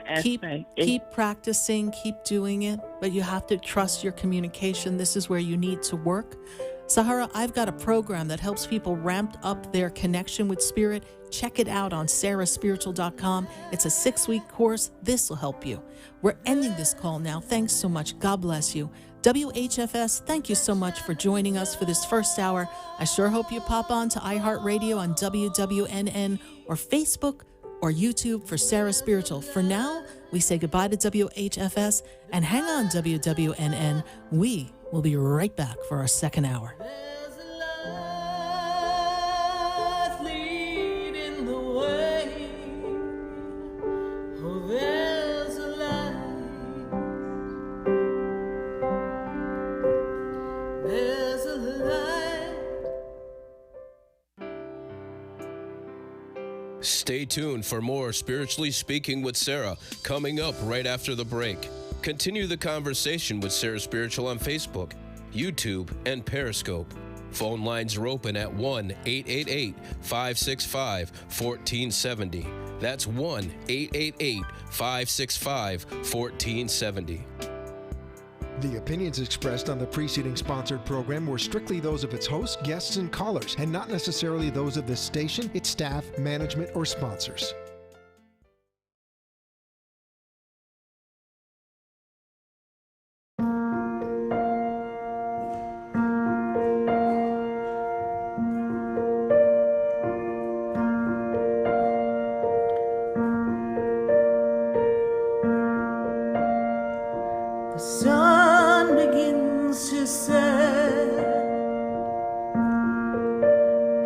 aspect. Keep practicing, keep doing it, but you have to trust your communication. This is where you need to work. Sahara, I've got a program that helps people ramp up their connection with spirit. Check it out on sarahspiritual.com. It's a 6-week course. This will help you. We're ending this call now. Thanks so much. God bless you. WHFS, thank you so much for joining us for this first hour. I sure hope you pop on to iHeartRadio on WWNN or Facebook or YouTube for Sarah Spiritual. For now, we say goodbye to WHFS and hang on, WWNN. We will be right back for our second hour. Stay tuned for more Spiritually Speaking with Sarah coming up right after the break. Continue the conversation with Sarah Spiritual on Facebook, YouTube, and Periscope. Phone lines are open at 1-888-565-1470. That's 1-888-565-1470. The opinions expressed on the preceding sponsored program were strictly those of its hosts, guests, and callers, and not necessarily those of this station, its staff, management, or sponsors. The sun begins to set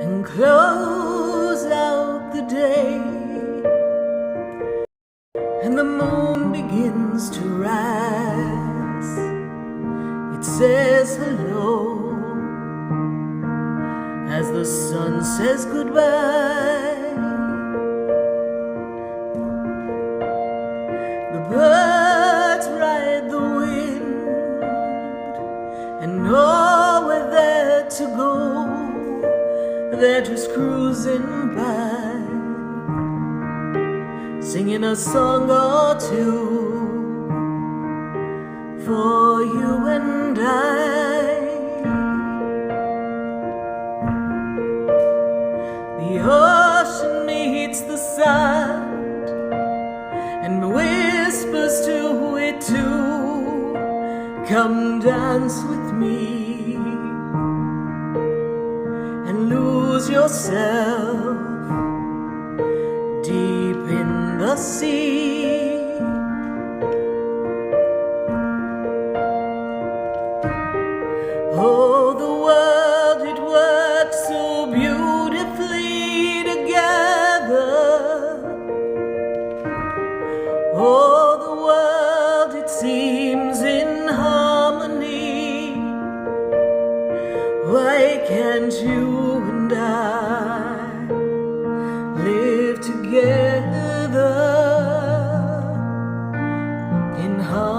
and close out the day, and the moon begins to rise. It says hello as the sun says goodbye. The birds ride the wind and nowhere there to go. They're just cruising by, singing a song or two for you and I. The ocean meets the sand and whispers to it too, come dance with me and lose yourself deep in the sea. Oh, the world, it works so beautifully together. Oh, the world, it seems in harmony. Why can't you and I live together in harmony?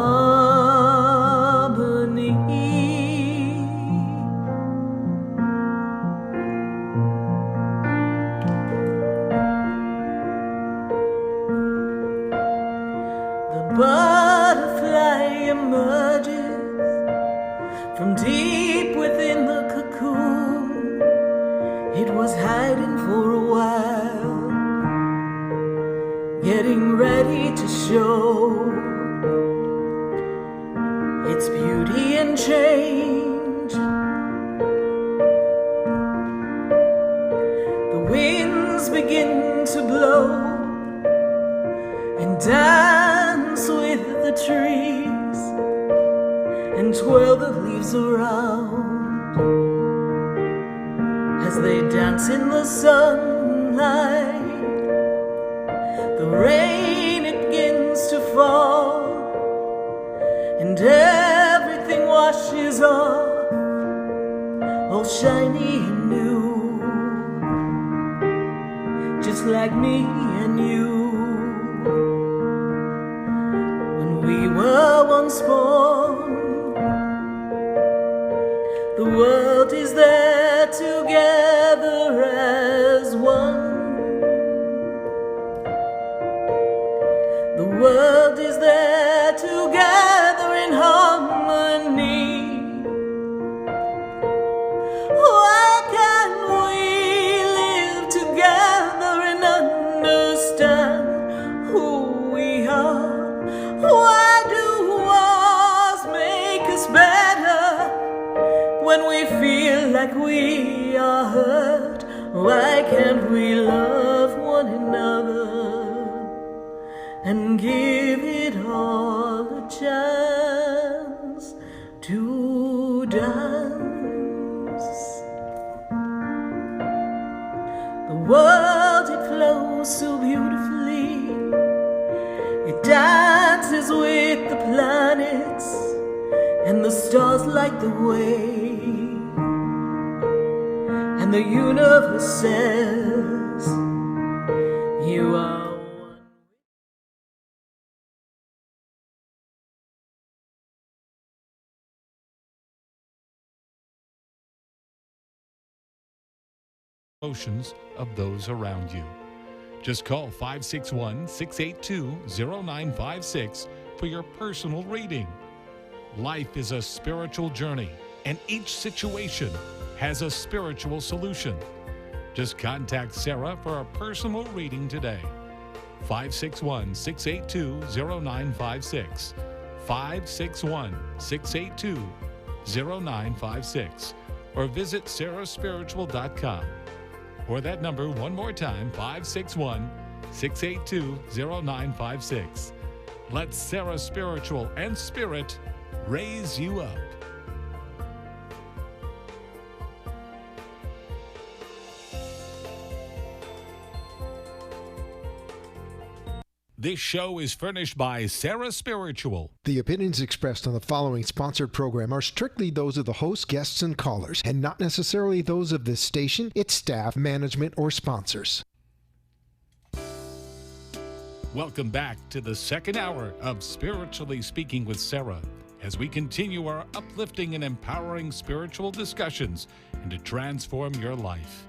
The butterfly emerges from deep within the cocoon. It was hiding for a while, getting ready to show its beauty and change. The winds begin to blow and dance with the trees and twirl the leaves around as they dance in the sunlight. The rain, it begins to fall and everything washes off, all shiny and new, just like me and you. We were once born, the world is there together as one. The world is there together in harmony. Why can't we live together and understand who we are? Why do wars make us better when we feel like we are hurt? Why can't we love one another and give it all a chance to dance? The world, it flows so beautifully. It dances with the planets, and the stars light the way, and the universe says, you are emotions of those around you. Just call 561-682-0956 for your personal reading. Life is a spiritual journey, and each situation has a spiritual solution. Just contact Sarah for a personal reading today. 561-682-0956. 561-682-0956. Or visit sarahspiritual.com. Or that number one more time, 561-682-0956. Let Sarah Spiritual and Spirit raise you up. This show is furnished by Sarah Spiritual. The opinions expressed on the following sponsored program are strictly those of the host, guests, and callers, and not necessarily those of this station, its staff, management, or sponsors. Welcome back to the second hour of Spiritually Speaking with Sarah, as we continue our uplifting and empowering spiritual discussions and to transform your life.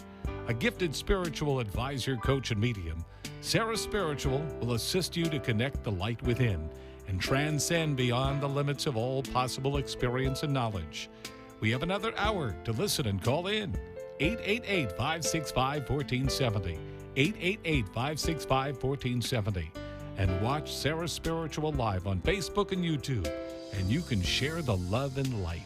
A gifted spiritual advisor, coach, and medium, Sarah Spiritual will assist you to connect the light within and transcend beyond the limits of all possible experience and knowledge. We have another hour to listen and call in. 888-565-1470. 888-565-1470. And watch Sarah Spiritual live on Facebook and YouTube. And you can share the love and light.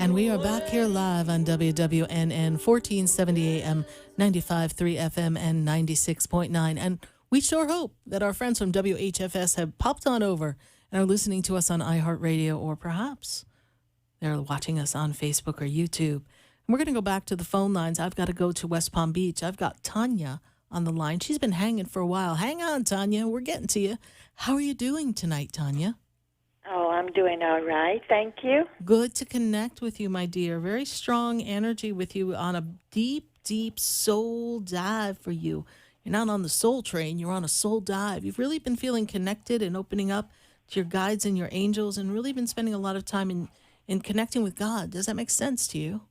And we are back here live on WWNN 1470 AM, 95.3 FM, and 96.9. And we sure hope that our friends from WHFS have popped on over and are listening to us on iHeartRadio, or perhaps they're watching us on Facebook or YouTube. And we're going to go back to the phone lines. I've got to go to West Palm Beach. I've got Tanya on the line. She's been hanging for a while. Hang on, Tanya. We're getting to you. How are you doing tonight, Tanya? Oh, I'm doing all right. Thank you. Good to connect with you, my dear. Very strong energy with you on a deep, deep soul dive for you. You're not on the soul train. You're on a soul dive. You've really been feeling connected and opening up to your guides and your angels, and really been spending a lot of time in connecting with God. Does that make sense to you?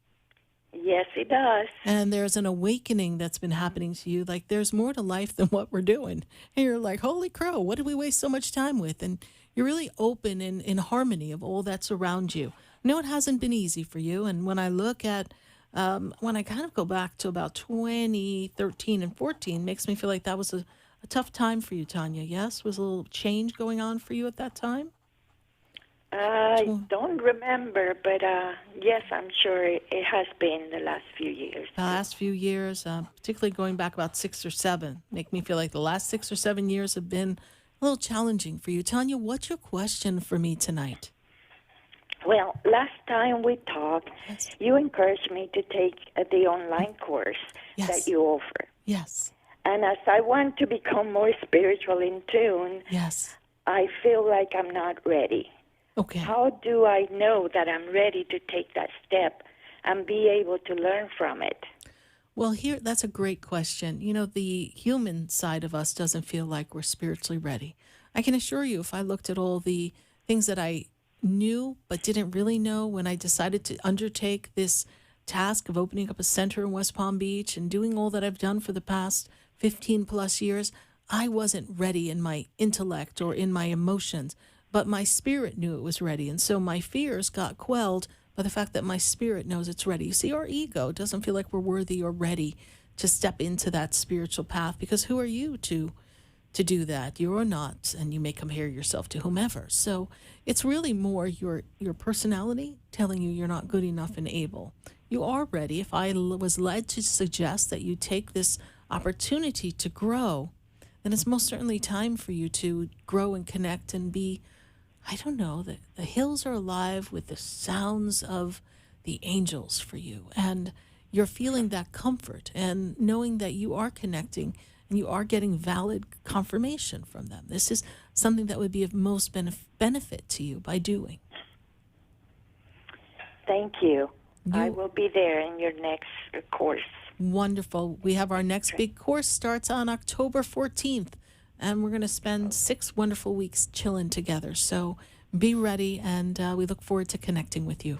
Yes, it does. And there's an awakening that's been happening to you. Like, there's more to life than what we're doing. And you're like, holy crow, what did we waste so much time with? And you're really open and in harmony of all that's around you. I know it hasn't been easy for you. And when I look at, when I kind of go back to about 2013 and 14, makes me feel like that was a tough time for you, Tanya. Yes? Was a little change going on for you at that time? I don't remember, but yes, I'm sure it has been the last few years. The last few years, particularly going back about 6 or 7, make me feel like the last 6 or 7 years have been a little challenging for you. Tanya, what's your question for me tonight? Well, last time we talked, you encouraged me to take the online course that you offer. Yes. And as I want to become more spiritual in tune, I feel like I'm not ready. Okay. How do I know that I'm ready to take that step and be able to learn from it? Well, that's a great question. You know, the human side of us doesn't feel like we're spiritually ready. I can assure you, if I looked at all the things that I knew but didn't really know when I decided to undertake this task of opening up a center in West Palm Beach and doing all that I've done for the past 15 plus years, I wasn't ready in my intellect or in my emotions, but my spirit knew it was ready. And so my fears got quelled by the fact that my spirit knows it's ready. You see, our ego doesn't feel like we're worthy or ready to step into that spiritual path, because who are you to to do that. You're not, and you may compare yourself to whomever. So it's really more your personality telling you you're not good enough and able. You are ready. If I was led to suggest that you take this opportunity to grow, then it's most certainly time for you to grow and connect and be, I don't know, the hills are alive with the sounds of the angels for you. And you're feeling that comfort and knowing that you are connecting and you are getting valid confirmation from them. This is something that would be of most benefit to you by doing. Thank you. I will be there in your next course. Wonderful. We have our next big course starts on October 14th, and we're going to spend 6 wonderful weeks chilling together. So be ready, and we look forward to connecting with you.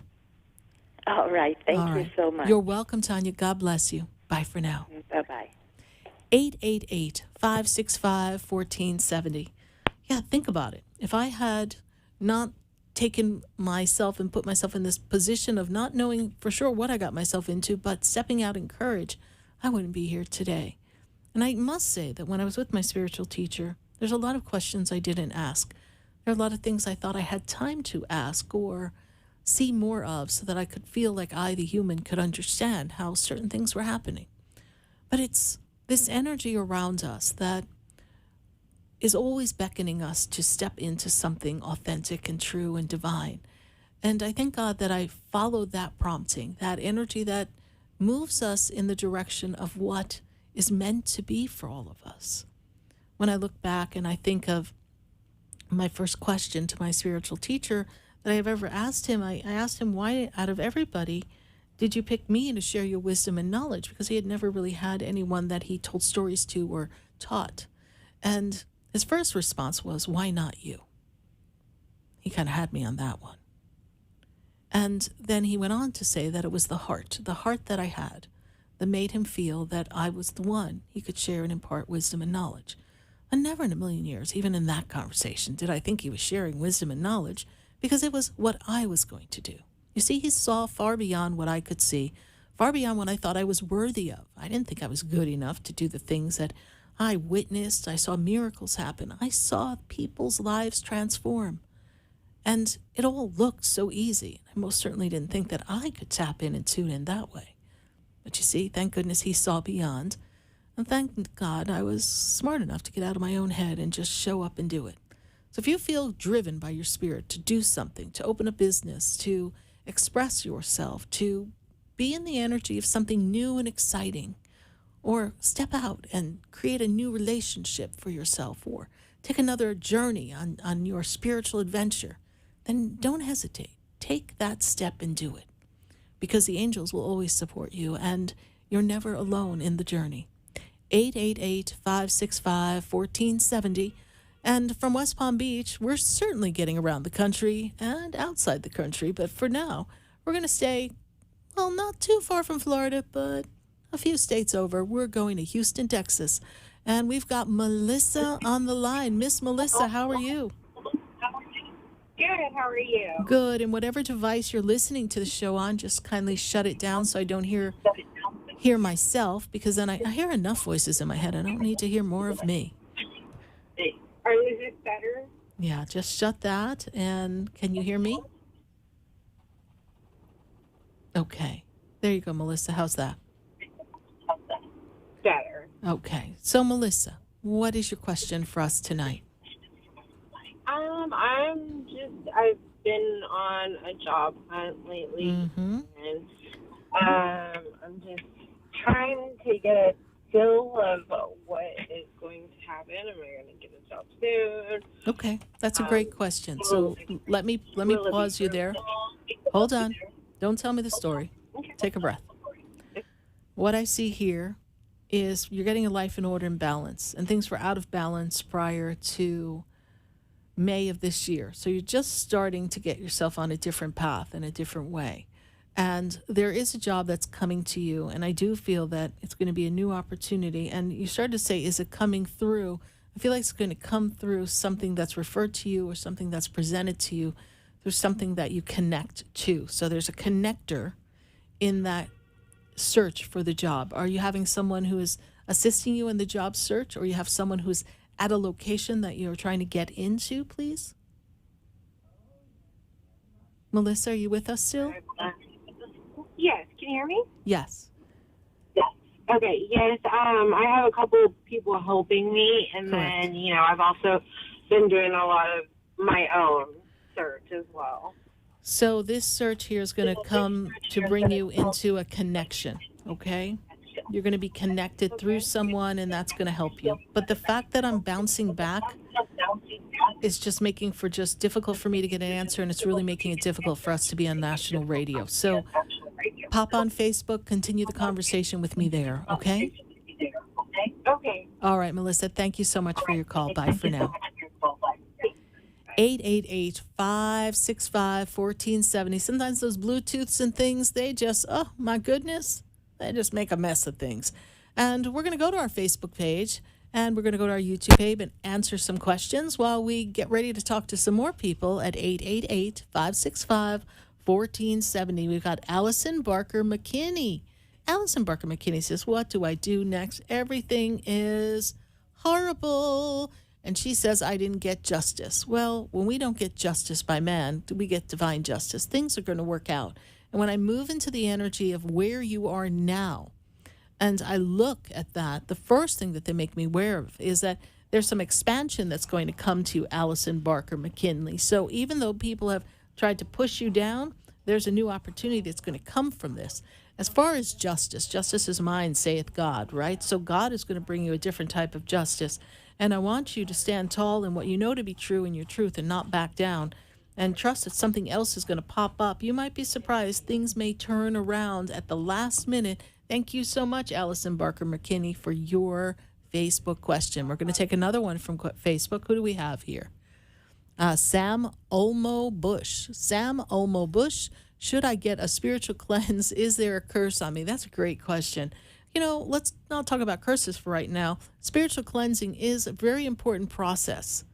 All right. Thank you so much. You're welcome, Tanya. God bless you. Bye for now. Bye-bye. 888-565-1470. Yeah, think about it. If I had not taken myself and put myself in this position of not knowing for sure what I got myself into, but stepping out in courage, I wouldn't be here today. And I must say that when I was with my spiritual teacher, there's a lot of questions I didn't ask. There are a lot of things I thought I had time to ask or see more of so that I could feel like I, the human, could understand how certain things were happening. But it's this energy around us that is always beckoning us to step into something authentic and true and divine. And I thank God that I followed that prompting, that energy that moves us in the direction of what is meant to be for all of us. When I look back and I think of my first question to my spiritual teacher that I have ever asked him, I asked him, why out of everybody did you pick me to share your wisdom and knowledge? Because he had never really had anyone that he told stories to or taught. And his first response was, why not you? He kind of had me on that one. And then he went on to say that it was the heart that I had that made him feel that I was the one he could share and impart wisdom and knowledge. And never in a million years, even in that conversation, did I think he was sharing wisdom and knowledge, because it was what I was going to do. You see, he saw far beyond what I could see, far beyond what I thought I was worthy of. I didn't think I was good enough to do the things that I witnessed. I saw miracles happen. I saw people's lives transform. And it all looked so easy. I most certainly didn't think that I could tap in and tune in that way. But you see, thank goodness he saw beyond. And thank God I was smart enough to get out of my own head and just show up and do it. So if you feel driven by your spirit to do something, to open a business, to express yourself, to be in the energy of something new and exciting, or step out and create a new relationship for yourself, or take another journey on your spiritual adventure, then don't hesitate. Take that step and do it, because the angels will always support you, and you're never alone in the journey. 888-565-1470. And from West Palm Beach, we're certainly getting around the country and outside the country, but for now, we're going to stay, well, not too far from Florida, but a few states over. We're going to Houston, Texas, and we've got Melissa on the line. Miss Melissa, how are you? Good, how are you? Good, and whatever device you're listening to the show on, just kindly shut it down so I don't hear myself, because then I hear enough voices in my head. I don't need to hear more of me. Is it better? Yeah, just shut that. And can you hear me? Okay. There you go, Melissa. How's that? Better. Okay. So, Melissa, what is your question for us tonight? I've been on a job hunt lately, and I'm just trying to get a feel of what is going to happen. Am I going to get a job soon? Okay, that's a great question. So let me pause you there. Hold on. Don't tell me the story. Take a breath. What I see here is you're getting a life in order and balance, and things were out of balance prior to May of this year. So you're just starting to get yourself on a different path in a different way. And there is a job that's coming to you, and I do feel that it's going to be a new opportunity. And you started to say, is it coming through? I feel like it's going to come through something that's referred to you or something that's presented to you. There's something that you connect to. So there's a connector in that search for the job. Are you having someone who is assisting you in the job search, or you have someone who's at a location that you're trying to get into, please? Melissa, are you with us still? Yes, can you hear me? Yes. Yes. Okay, yes, I have a couple of people helping me, and Correct. then, I've also been doing a lot of my own search as well. So this search here is going to come to bring you into a connection, okay? You're going to be connected through someone, and that's going to help you. But the fact that I'm bouncing back is just making for just difficult for me to get an answer, and it's really making it difficult for us to be on national radio. So pop on Facebook, continue the conversation with me there, okay? Okay. All right, Melissa, thank you so much for your call. Bye for now. 888-565-1470. Sometimes those Bluetooths and things, they just, oh my goodness, they just make a mess of things. And we're going to go to our Facebook page, and we're going to go to our YouTube page and answer some questions while we get ready to talk to some more people at 888-565-1470. We've got Allison Barker McKinney. Allison Barker McKinney says, what do I do next? Everything is horrible. And she says, I didn't get justice. Well, when we don't get justice by man, do we get divine justice? Things are going to work out. And when I move into the energy of where you are now, and I look at that, the first thing that they make me aware of is that there's some expansion that's going to come to Allison Barker McKinley. So even though people have tried to push you down, there's a new opportunity that's going to come from this. As far as justice, justice is mine, saith God, right? So God is going to bring you a different type of justice. And I want you to stand tall in what you know to be true in your truth and not back down, and trust that something else is going to pop up. You might be surprised. Things may turn around at the last minute. Thank you so much, Allison Barker McKinney, for your Facebook question. We're going to take another one from Facebook. Who do we have here? Sam Olmo Bush. Sam Olmo Bush, should I get a spiritual cleanse? Is there a curse on me? That's a great question. Let's not talk about curses for right now. Spiritual cleansing is a very important process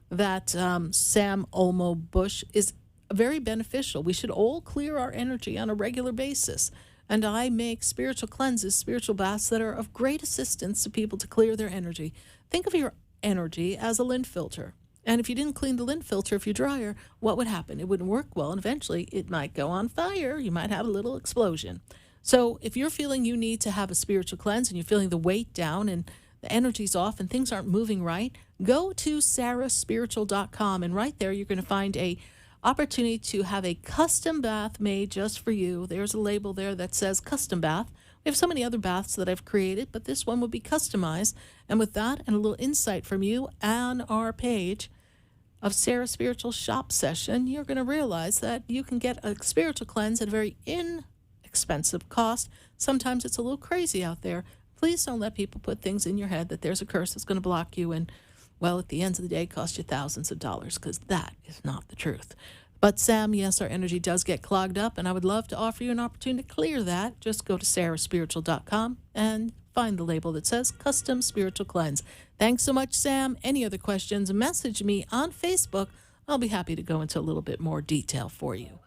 that Sam Olmo Bush is very beneficial. We should all clear our energy on a regular basis. And I make spiritual cleanses, spiritual baths that are of great assistance to people to clear their energy. Think of your energy as a lint filter. And if you didn't clean the lint filter, if you dryer, what would happen? It wouldn't work well, and eventually it might go on fire. You might have a little explosion. So if you're feeling you need to have a spiritual cleanse and you're feeling the weight down and the energy's off and things aren't moving right, go to sarahspiritual.com, and right there you're going to find a opportunity to have a custom bath made just for you. There's a label there that says custom bath. We have so many other baths that I've created, but this one will be customized. And with that and a little insight from you on our page of Sarah Spiritual Shop Session, you're going to realize that you can get a spiritual cleanse at a very inexpensive cost. Sometimes it's a little crazy out there. Please don't let people put things in your head that there's a curse that's going to block you and, well, at the end of the day, cost you thousands of dollars, because that is not the truth. But Sam, yes, our energy does get clogged up, and I would love to offer you an opportunity to clear that. Just go to sarahspiritual.com and find the label that says Custom Spiritual Cleanse. Thanks so much, Sam. Any other questions, message me on Facebook. I'll be happy to go into a little bit more detail for you.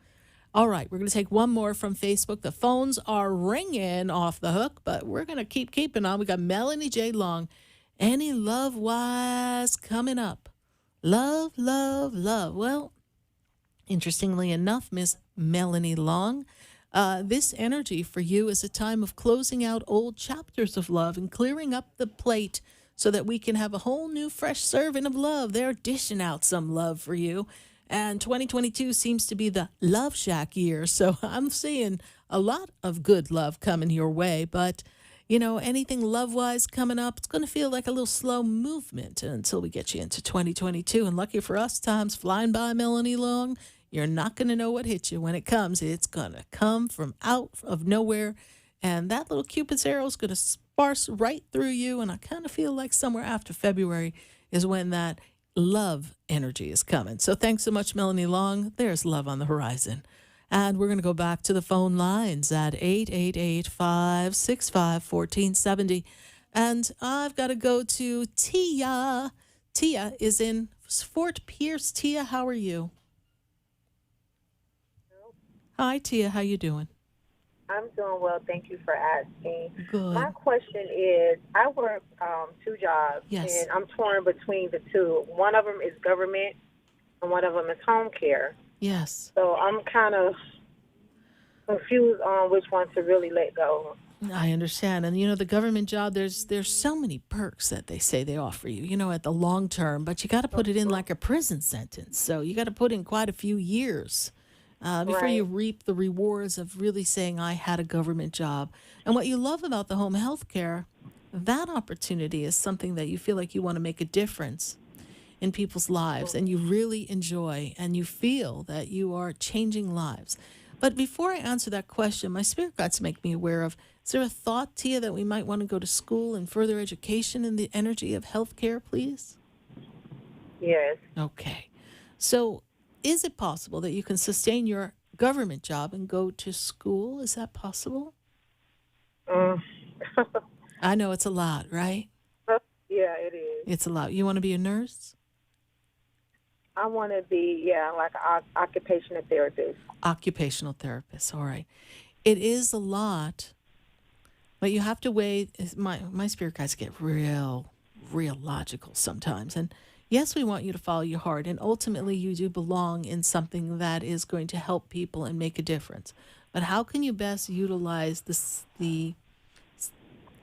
All right, we're going to take one more from Facebook. The phones are ringing off the hook, but we're going to keep keeping on. We got Melanie J. Long. Any love-wise coming up? Love, love, love. Well, interestingly enough, Miss Melanie Long, this energy for you is a time of closing out old chapters of love and clearing up the plate so that we can have a whole new fresh serving of love. They're dishing out some love for you. And 2022 seems to be the Love Shack year. So I'm seeing a lot of good love coming your way. But, anything love-wise coming up, it's going to feel like a little slow movement until we get you into 2022. And lucky for us, time's flying by, Melanie Long. You're not going to know what hits you when it comes. It's going to come from out of nowhere. And that little Cupid's arrow is going to sparse right through you. And I kind of feel like somewhere after February is when that love energy is coming. So thanks so much, Melanie Long. There's love on the horizon. And we're going to go back to the phone lines at 888-565-1470. And I've got to go to Tia. Tia is in Fort Pierce. Tia, how are you? Hi, Tia. How you doing? I'm doing well. Thank you for asking. Good. My question is, I work 2 jobs, Yes. and I'm torn between the two. One of them is government, and one of them is home care. Yes. So I'm kind of confused on which one to really let go. I understand. And, the government job, there's so many perks that they say they offer you, at the long term, but you got to put it in like a prison sentence. So you got to put in quite a few years before you reap the rewards of really saying, I had a government job. And what you love about the home health care, that opportunity is something that you feel like you want to make a difference in people's lives, and you really enjoy, and you feel that you are changing lives. But before I answer that question, my spirit guides make me aware of, is there a thought, Tia, that we might want to go to school and further education in the energy of healthcare, please? Yes. Okay. So is it possible that you can sustain your government job and go to school? Is that possible? I know it's a lot, right? Yeah, it is. It's a lot. You want to be a nurse? I want to be, like an occupational therapist. Occupational therapist. All right. It is a lot, but you have to weigh. My spirit guides get real logical sometimes. And yes, we want you to follow your heart. And ultimately, you do belong in something that is going to help people and make a difference. But how can you best utilize the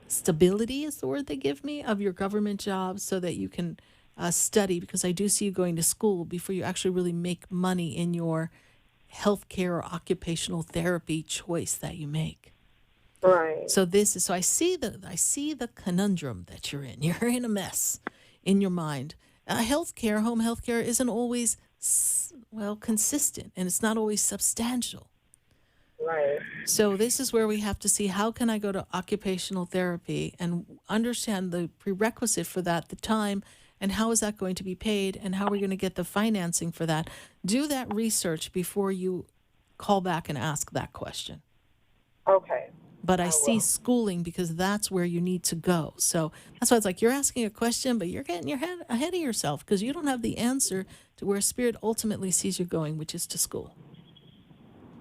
stability, is the word they give me, of your government job so that you can study? Because I do see you going to school before you actually really make money in your healthcare or occupational therapy choice that you make. Right. So I see the conundrum that you're in. You're in a mess in your mind. Home healthcare isn't always consistent, and it's not always substantial. Right. So this is where we have to see, how can I go to occupational therapy and understand the prerequisite for that, the time, and how is that going to be paid, and how are we going to get the financing for that? Do that research before you call back and ask that question. Okay. But I see schooling, because that's where you need to go. So that's why it's like you're asking a question, but you're getting your head ahead of yourself, because you don't have the answer to where Spirit ultimately sees you going, which is to school.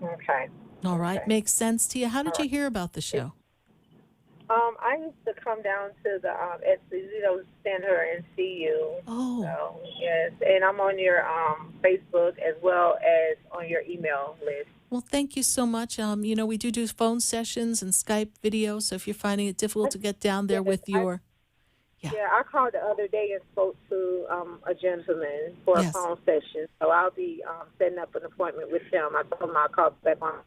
Okay. All right. Okay. Makes sense, Tia. How did you hear about the show? I used to come down to the Esposito Center and see you. Oh. So, yes, and I'm on your Facebook as well as on your email list. Well, thank you so much. We do phone sessions and Skype video, so if you're finding it difficult to get down there with your... Yeah, I called the other day and spoke to a gentleman for a phone session, so I'll be setting up an appointment with him. I told him I'll call back on.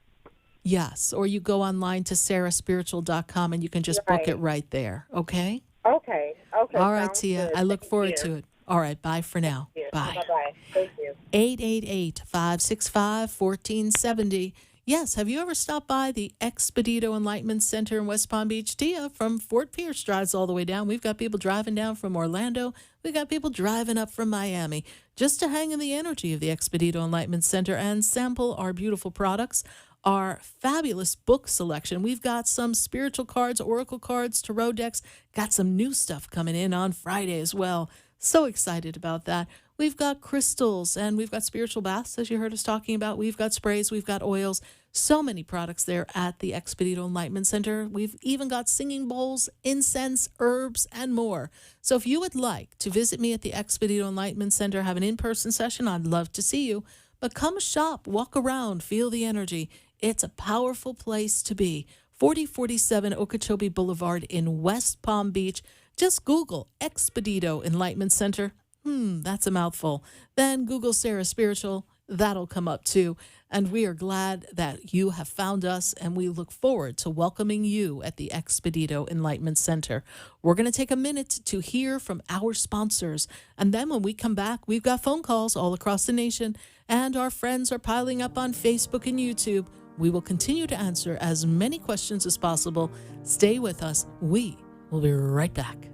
Yes, or you go online to sarahspiritual.com and you can just book it right there, okay? Okay. All right, Tia. I look forward to it. All right, bye for now. Bye. Bye-bye. Thank you. 888-565-1470. Yes, have you ever stopped by the Expedito Enlightenment Center in West Palm Beach? Tia, from Fort Pierce drives all the way down. We've got people driving down from Orlando. We've got people driving up from Miami just to hang in the energy of the Expedito Enlightenment Center and sample our beautiful products, our fabulous book selection. We've got some spiritual cards, oracle cards, tarot decks, got some new stuff coming in on Friday as well. So excited about that. We've got crystals, and we've got spiritual baths, as you heard us talking about. We've got sprays, we've got oils, so many products there at the Expedito Enlightenment Center. We've even got singing bowls, incense, herbs, and more. So if you would like to visit me at the Expedito Enlightenment Center, have an in-person session, I'd love to see you. But come shop, walk around, feel the energy. It's a powerful place to be. 4047 Okeechobee Boulevard in West Palm Beach. Just Google Expedito Enlightenment Center. That's a mouthful. Then Google Sarah Spiritual. That'll come up too. And we are glad that you have found us, and we look forward to welcoming you at the Expedito Enlightenment Center. We're going to take a minute to hear from our sponsors. And then when we come back, we've got phone calls all across the nation, and our friends are piling up on Facebook and YouTube. We will continue to answer as many questions as possible. Stay with us. We will be right back. Do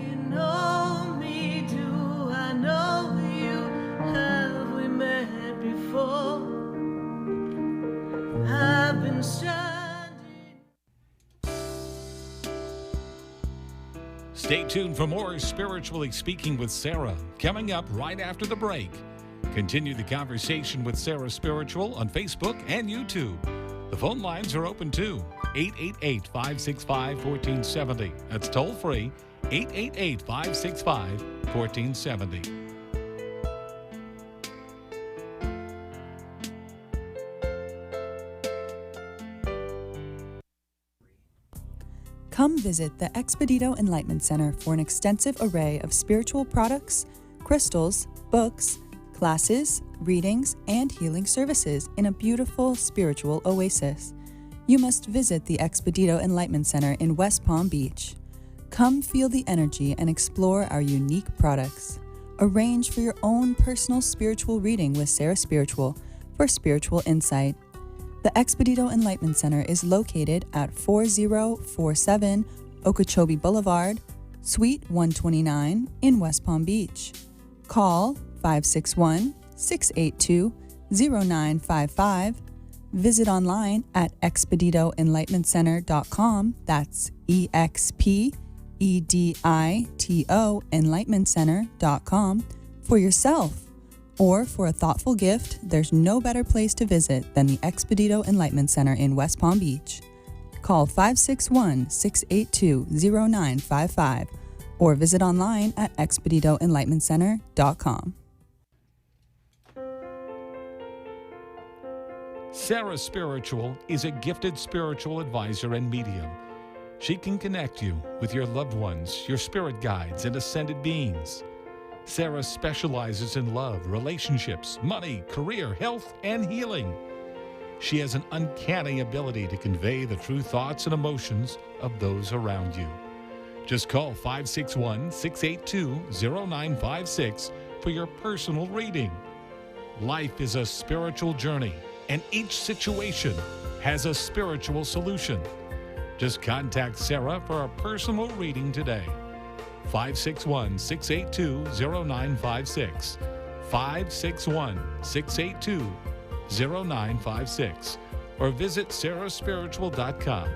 you know me? Do I know you? Have we met before? I've been shining. Stay tuned for more Spiritually Speaking with Sarah, coming up right after the break. Continue the conversation with Sarah Spiritual on Facebook and YouTube. The phone lines are open too. 888-565-1470. That's toll free. 888-565-1470. Come visit the Expedito Enlightenment Center for an extensive array of spiritual products, crystals, books, classes, readings, and healing services in a beautiful spiritual oasis. You must visit the Expedito Enlightenment Center in West Palm Beach. Come feel the energy and explore our unique products. Arrange for your own personal spiritual reading with Sarah Spiritual for spiritual insight. The Expedito Enlightenment Center is located at 4047 Okeechobee Boulevard, Suite 129 in West Palm Beach. Call 561-682-0955. Visit online at expeditoenlightenmentcenter.com. That's EXPEDITO enlightenmentcenter.com for yourself. Or for a thoughtful gift, there's no better place to visit than the Expedito Enlightenment Center in West Palm Beach. Call 561-682-0955 or visit online at expeditoenlightenmentcenter.com. Sarah Spiritual is a gifted spiritual advisor and medium. She can connect you with your loved ones, your spirit guides, and ascended beings. Sarah specializes in love, relationships, money, career, health, and healing. She has an uncanny ability to convey the true thoughts and emotions of those around you. Just call 561-682-0956 for your personal reading. Life is a spiritual journey, and each situation has a spiritual solution. Just contact Sarah for a personal reading today. 561-682-0956. 561-682-0956. Or visit sarahspiritual.com.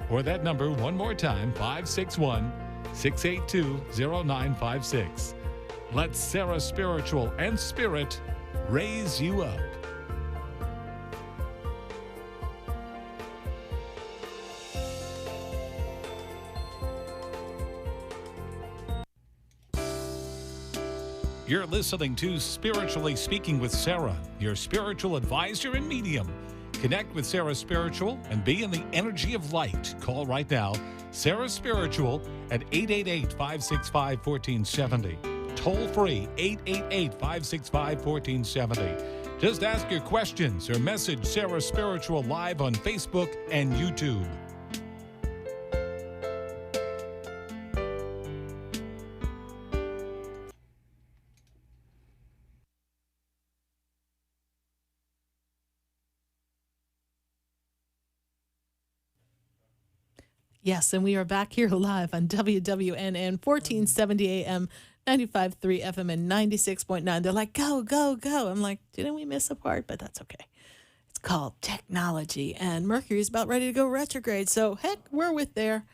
Or that number one more time, 561-682-0956. Let Sarah Spiritual and Spirit raise you up. You're listening to Spiritually Speaking with Sarah, your spiritual advisor and medium. Connect with Sarah Spiritual and be in the energy of light. Call right now, Sarah Spiritual at 888-565-1470. Toll free, 888-565-1470. Just ask your questions or message Sarah Spiritual live on Facebook and YouTube. Yes, and we are back here live on WWNN, 1470 AM, 95.3 FM, and 96.9. They're like, go, go, go. I'm like, didn't we miss a part? But that's okay. It's called technology, and Mercury's about ready to go retrograde. So, heck, we're with there.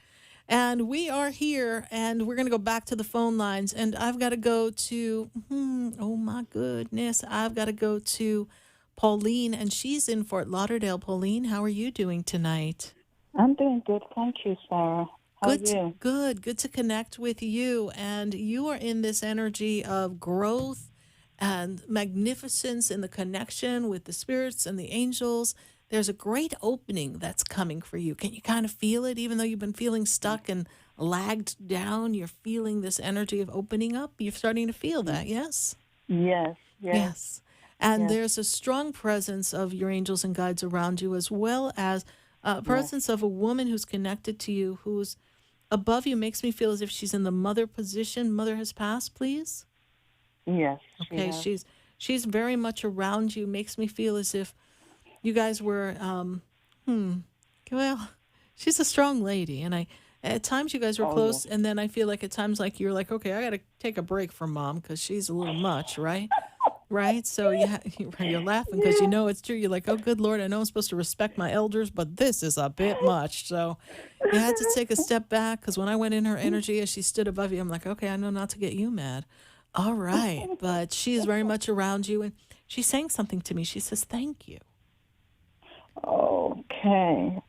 And we are here, and we're going to go back to the phone lines. And I've got to go to, oh, my goodness, I've got to go to Pauline, and she's in Fort Lauderdale. Pauline, how are you doing tonight? I'm doing good. Thank you, Sarah. How are you? Good to connect with you. And you are in this energy of growth and magnificence in the connection with the spirits and the angels. There's a great opening that's coming for you. Can you kind of feel it? Even though you've been feeling stuck and lagged down, you're feeling this energy of opening up. You're starting to feel that, yes? Yes. And there's a strong presence of your angels and guides around you, as well as presence of a woman who's connected to you, who's above you. Makes me feel as if she's in the mother position. Mother has passed, please? Yes. Okay, she's very much around you. Makes me feel as if you guys were, well, she's a strong lady. And at times you guys were close, and then I feel like at times like you're like, okay, I got to take a break from Mom because she's a little much, right? Right? So you're laughing because you know it's true. You're like, oh, good Lord, I know I'm supposed to respect my elders, but this is a bit much. So you had to take a step back because when I went in her energy as she stood above you, I'm like, okay, I know not to get you mad. All right. But she is very much around you. And she's saying something to me. She says, thank you. Okay.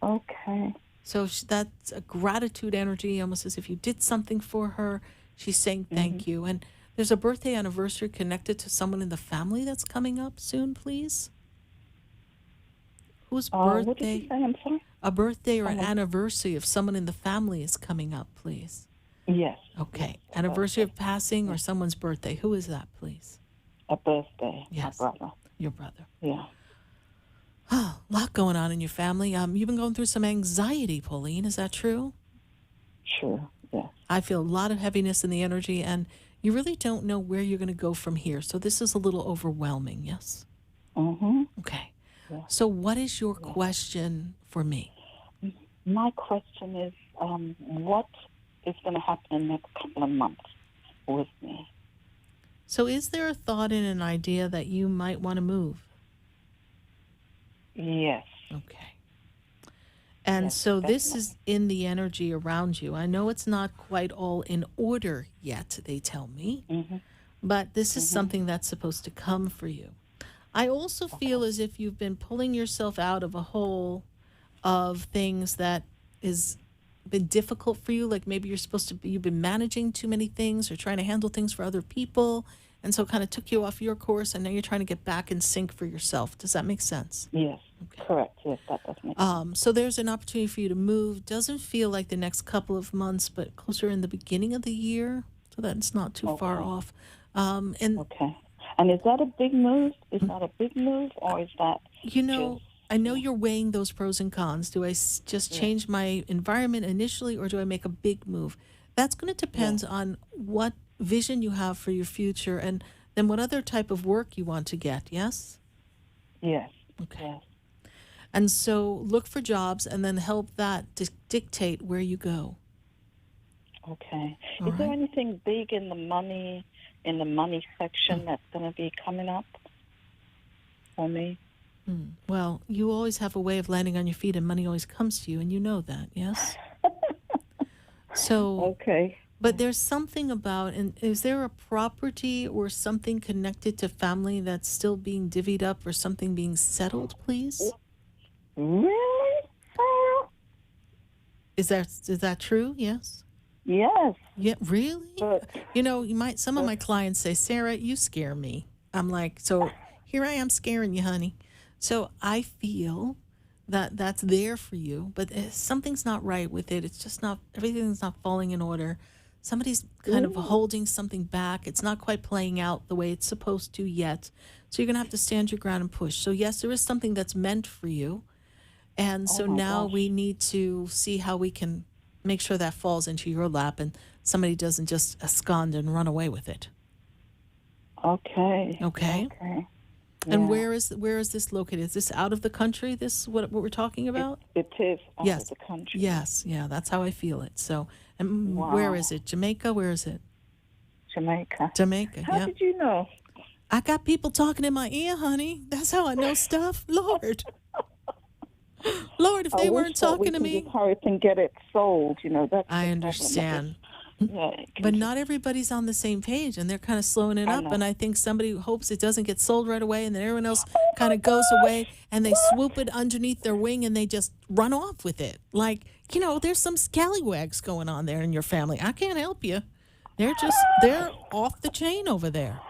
So that's a gratitude energy, almost as if you did something for her. She's saying thank you. And there's a birthday anniversary connected to someone in the family that's coming up soon, please. Whose birthday? What did you say? I'm sorry? A birthday or an anniversary of someone in the family is coming up, please. Yes. Okay. Anniversary of passing or someone's birthday. Who is that, please? A birthday. Yes. My brother. Your brother. Yeah. Oh, a lot going on in your family. You've been going through some anxiety, Pauline. Is that true? Sure. Yeah. I feel a lot of heaviness in the energy, and you really don't know where you're going to go from here. So this is a little overwhelming, yes? Okay. Yeah. So what is your question for me? My question is, what is going to happen in the next couple of months with me? So is there a thought and an idea that you might want to move? Yes. Okay. And so this is in the energy around you. I know it's not quite all in order yet, they tell me, but this is something that's supposed to come for you. I also feel as if you've been pulling yourself out of a hole of things that is been difficult for you. Like maybe you've been managing too many things or trying to handle things for other people. And so it kind of took you off your course, and now you're trying to get back in sync for yourself. Does that make sense? Yes, correct. Yes, that does make sense. So there's an opportunity for you to move. Doesn't feel like the next couple of months, but closer in the beginning of the year, so that it's not too far off. And is that a big move? Is that a big move, or is that... I know you're weighing those pros and cons. Do I just change my environment initially, or do I make a big move? That's going to depend on what vision you have for your future, and then what other type of work you want to get, yes? Yes. Okay. Yes. And so look for jobs and then help that dictate where you go. Okay. Is there anything big in the money section that's going to be coming up for me? Well, you always have a way of landing on your feet, and money always comes to you, and you know that, yes? So, but there's something about, and is there a property or something connected to family that's still being divvied up or something being settled, please? Really? Is that true? Yes. Yes. Yeah, really? Some of my clients say, Sarah, you scare me. I'm like, so here I am scaring you, honey. So I feel that that's there for you, but something's not right with it. It's just not, everything's not falling in order. Somebody's kind of holding something back. It's not quite playing out the way it's supposed to yet. So you're going to have to stand your ground and push. So yes, there is something that's meant for you. And so now we need to see how we can make sure that falls into your lap and somebody doesn't just abscond and run away with it. Okay. And where is this located? Is this out of the country, this what we're talking about? It is out of the country. Yes, that's how I feel it. So, and where is it? Jamaica? Where is it? Jamaica. How did you know? I got people talking in my ear, honey. That's how I know stuff. Lord, if they weren't talking to me. Just hurry and get it sold, that's I understand. But not everybody's on the same page, and they're kind of slowing it up. And I think somebody hopes it doesn't get sold right away, and then everyone else kind of goes away, and they swoop it underneath their wing, and they just run off with it. Like, there's some scallywags going on there in your family. I can't help you. They're off the chain over there.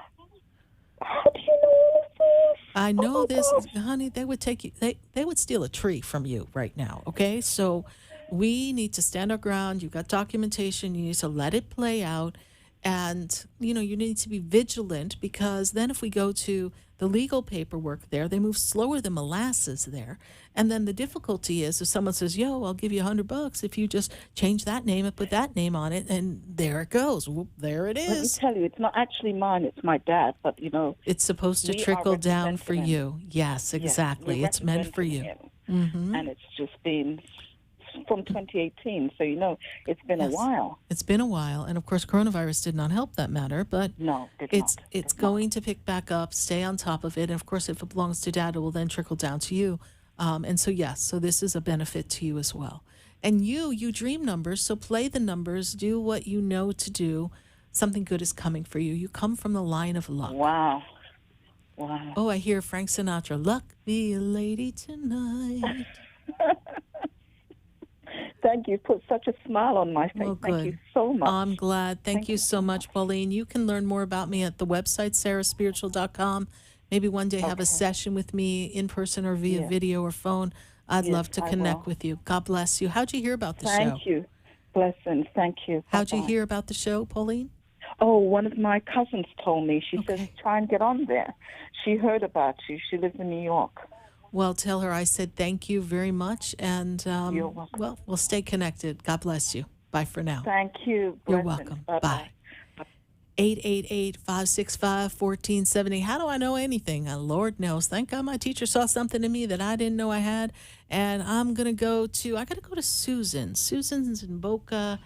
How do you know all of this? I know this, honey. They would take you. They would steal a tree from you right now. Okay, so we need to stand our ground. You've got documentation. You need to let it play out, and you need to be vigilant, because then if we go to the legal paperwork there, they move slower than molasses there. And then the difficulty is if someone says, "Yo, I'll give you $100 if you just change that name and put that name on it," and there it goes. Whoop, there it is. Let me tell you, it's not actually mine. It's my dad. But it's supposed to trickle down for you. Yes, exactly. Yes, it's meant for you. And it's just been from 2018, so it's been a while. It's been a while, and of course coronavirus did not help that matter, but it's going to pick back up. Stay on top of it, and of course if it belongs to dad, it will then trickle down to you. And so so this is a benefit to you as well. And you dream numbers, so play the numbers, do what you know to do. Something good is coming for you. You come from the line of luck. Wow. Wow. Oh, I hear Frank Sinatra. Luck be a lady tonight. Thank you. Put such a smile on my face. Well, Thank good. you so much. I'm glad. Thank you so much, Pauline. You can learn more about me at the website, sarahspiritual.com. Maybe one day have a session with me in person or via video or phone. I'd love to connect with you. God bless you. How'd you hear about the show? Thank you. Blessings. Thank you. How'd you Bye-bye. hear about the show, Pauline? Oh, one of my cousins told me. She says, try and get on there. She heard about you. She lives in New York. Well, tell her I said thank you very much. And, You're welcome. well, we'll stay connected. God bless you. Bye for now. Thank you. You're Blessings. welcome. Bye-bye. Bye. 888-565-1470. How do I know anything? Lord knows. Thank God my teacher saw something in me that I didn't know I had. And I got to go to Susan. Susan's in Boca.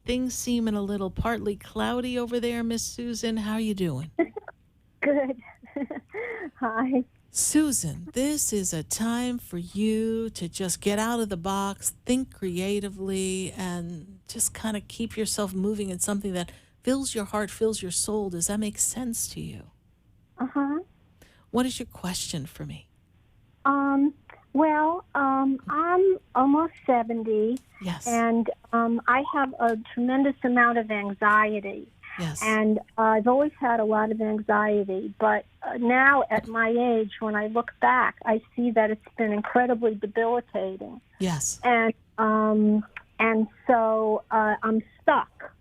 Things seeming a little partly cloudy over there, Miss Susan. How are you doing? Good. Hi. Susan, this is a time for you to just get out of the box, think creatively, and just kind of keep yourself moving in something that fills your heart, fills your soul. Does that make sense to you? Uh-huh. What is your question for me? I'm almost 70. Yes. And I have a tremendous amount of anxiety. Yes. And I've always had a lot of anxiety, but now at my age, when I look back, I see that it's been incredibly debilitating. Yes. And so I'm stuck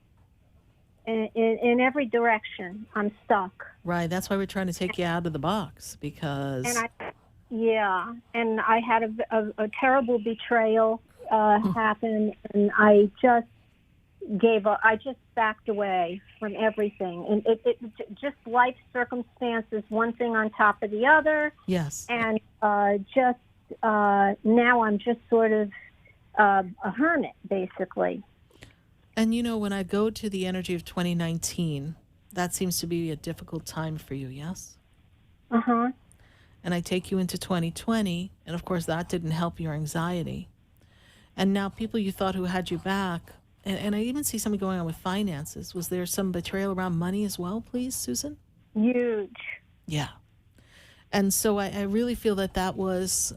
in every direction. I'm stuck. Right. That's why we're trying to take you out of the box, because... And I had a terrible betrayal happen, and I just gave up. I just backed away from everything, and it just life circumstances, one thing on top of the other. Yes. And now I'm just sort of a hermit, basically. And when I go to the energy of 2019, that seems to be a difficult time for you, yes? Uh-huh. And I take you into 2020, and of course that didn't help your anxiety. And now people you thought who had you back, and I even see something going on with finances. Was there some betrayal around money as well, please, Susan? Huge. Yeah. And so I really feel that was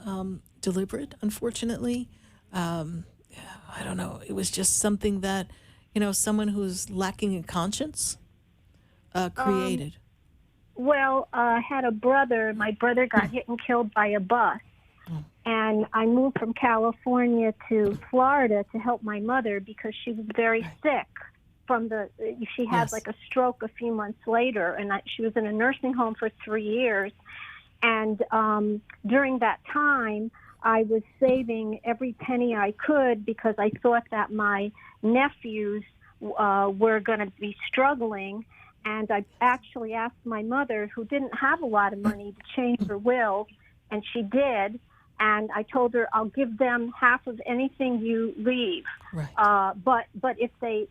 deliberate, unfortunately. I don't know. It was just something that, someone who's lacking in conscience created. I had a brother. My brother got hit and killed by a bus. And I moved from California to Florida to help my mother because she was very sick she had like a stroke a few months later, and she was in a nursing home for 3 years. And during that time, I was saving every penny I could because I thought that my nephews were going to be struggling. And I actually asked my mother, who didn't have a lot of money, to change her will, and she did. And I told her, I'll give them half of anything you leave. Right. But if they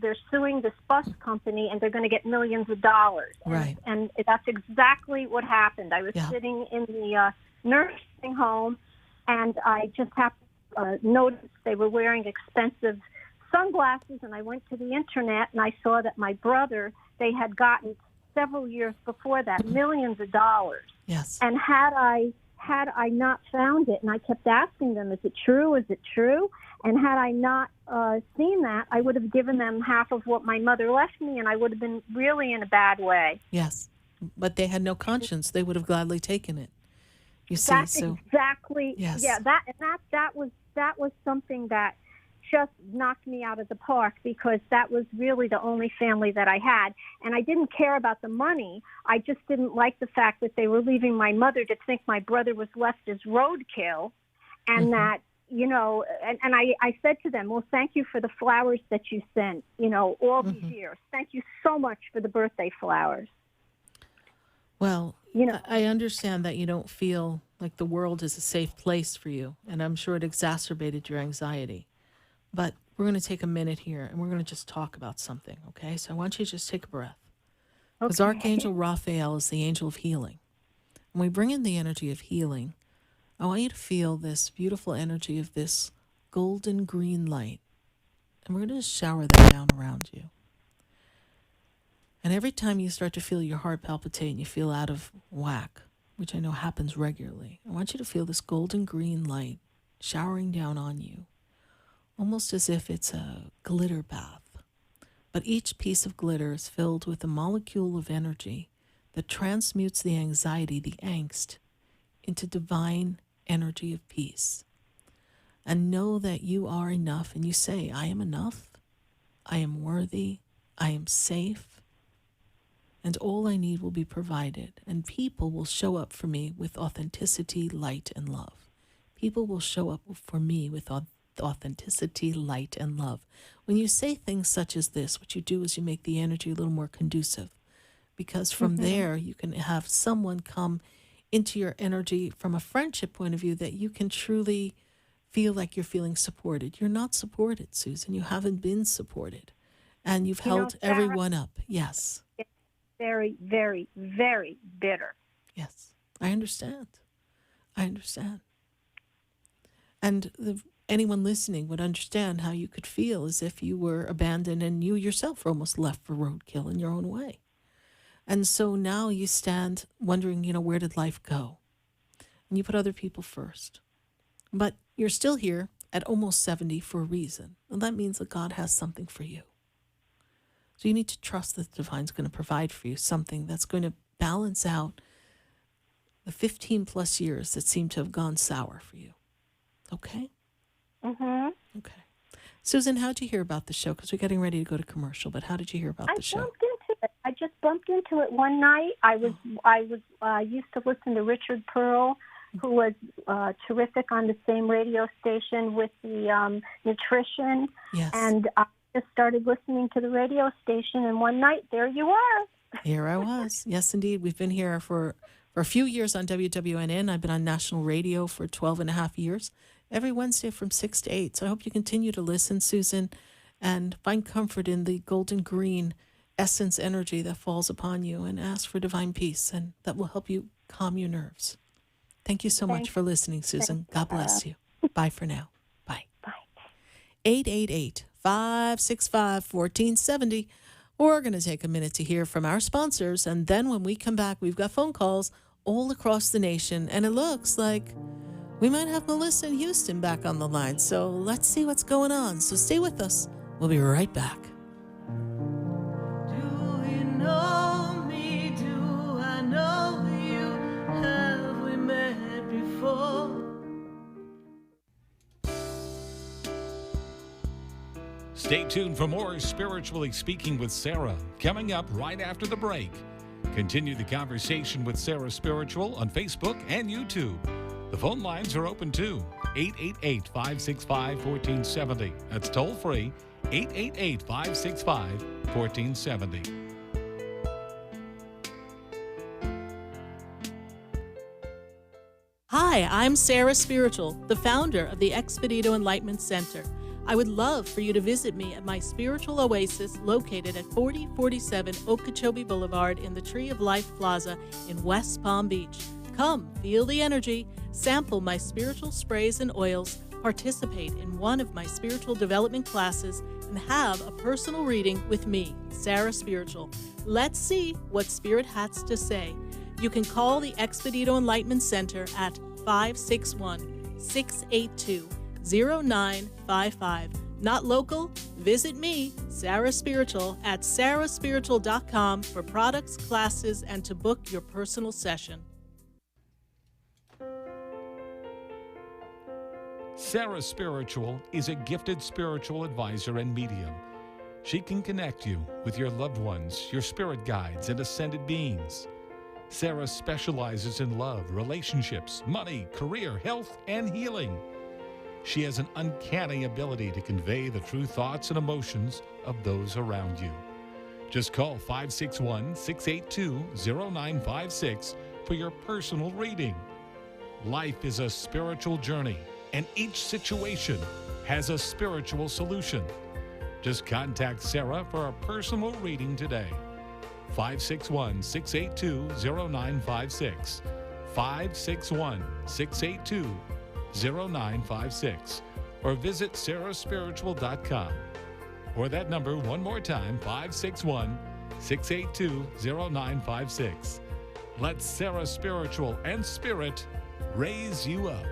they're suing this bus company and they're going to get millions of dollars. Right. And that's exactly what happened. I was sitting in the nursing home, and I just happened to notice they were wearing expensive sunglasses, and I went to the internet and I saw that my brother, they had gotten several years before that millions of dollars. Yes. And had I not found it, and I kept asking them, is it true? Is it true? And had I not seen that, I would have given them half of what my mother left me, and I would have been really in a bad way. Yes. But they had no conscience. They would have gladly taken it. You see, That's so exactly. Yes. Yeah. That was something that just knocked me out of the park, because that was really the only family that I had. And I didn't care about the money. I just didn't like the fact that they were leaving my mother to think my brother was left as roadkill, and that, and I said to them, well, thank you for the flowers that you sent, all these years. Thank you so much for the birthday flowers. Well, I understand that you don't feel like the world is a safe place for you, and I'm sure it exacerbated your anxiety. But we're going to take a minute here, and we're going to just talk about something, okay? So I want you to just take a breath. Because Archangel Raphael is the angel of healing. When we bring in the energy of healing, I want you to feel this beautiful energy of this golden green light. And we're going to just shower that down around you. And every time you start to feel your heart palpitate and you feel out of whack, which I know happens regularly, I want you to feel this golden green light showering down on you, almost as if it's a glitter bath. But each piece of glitter is filled with a molecule of energy that transmutes the anxiety, the angst, into divine energy of peace. And know that you are enough. And you say, I am enough. I am worthy. I am safe. And all I need will be provided. And people will show up for me with authenticity, light, and love. People will show up for me with authenticity, light, and love. When you say things such as this, what you do is you make the energy a little more conducive. Because from there, you can have someone come into your energy from a friendship point of view that you can truly feel like you're feeling supported. You're not supported, Susan. You haven't been supported. And you've held everyone up. Yes. It's very, very, very bitter. Yes. I understand. I understand. And anyone listening would understand how you could feel as if you were abandoned and you yourself were almost left for roadkill in your own way. And so now you stand wondering, where did life go? And you put other people first. But you're still here at almost 70 for a reason. And that means that God has something for you. So you need to trust that the divine's going to provide for you something that's going to balance out the 15 plus years that seem to have gone sour for you. Okay? Mm-hmm. Okay. Susan, how did you hear about the show? Because we're getting ready to go to commercial, but how did you hear about the show? I just bumped into it one night. I used to listen to Richard Pearl, who was terrific on the same radio station with the nutrition. Yes. And I just started listening to the radio station, and one night, there you are. Here I was. Yes, indeed. We've been here for a few years on WWNN. I've been on national radio for 12 and a half years, every Wednesday from 6 to 8. So I hope you continue to listen, Susan, and find comfort in the golden green essence energy that falls upon you, and ask for divine peace, and that will help you calm your nerves. Thank you so much for listening, Susan. God bless you. Bye for now. Bye. Bye. 888-565-1470. We're going to take a minute to hear from our sponsors, and then when we come back, we've got phone calls all across the nation, and it looks like we might have Melissa in Houston back on the line. So let's see what's going on. So stay with us. We'll be right back. Know me, do I know you? Have we met before? Stay tuned for more Spiritually Speaking with Sarah, coming up right after the break. Continue the conversation with Sarah Spiritual on Facebook and YouTube. The phone lines are open too. 888-565-1470. That's toll free. 888-565-1470. Hi, I'm Sarah Spiritual, the founder of the Expedito Enlightenment Center. I would love for you to visit me at my spiritual oasis located at 4047 Okeechobee Boulevard in the Tree of Life Plaza in West Palm Beach. Come, feel the energy, sample my spiritual sprays and oils, participate in one of my spiritual development classes, and have a personal reading with me, Sarah Spiritual. Let's see what Spirit has to say. You can call the Expedito Enlightenment Center at 561-682-0955. Not local? Visit me, Sarah Spiritual, at sarahspiritual.com for products, classes, and to book your personal session. Sarah Spiritual is a gifted spiritual advisor and medium. She can connect you with your loved ones, your spirit guides, and ascended beings. Sarah specializes in love, relationships, money, career, health, and healing. She has an uncanny ability to convey the true thoughts and emotions of those around you. Just call 561-682-0956 for your personal reading. Life is a spiritual journey, and each situation has a spiritual solution. Just contact Sarah for a personal reading today. 561-682-0956. 561-682-0956. Or visit sarahspiritual.com. Or that number one more time, 561 682-0956. Let Sarah Spiritual and Spirit raise you up.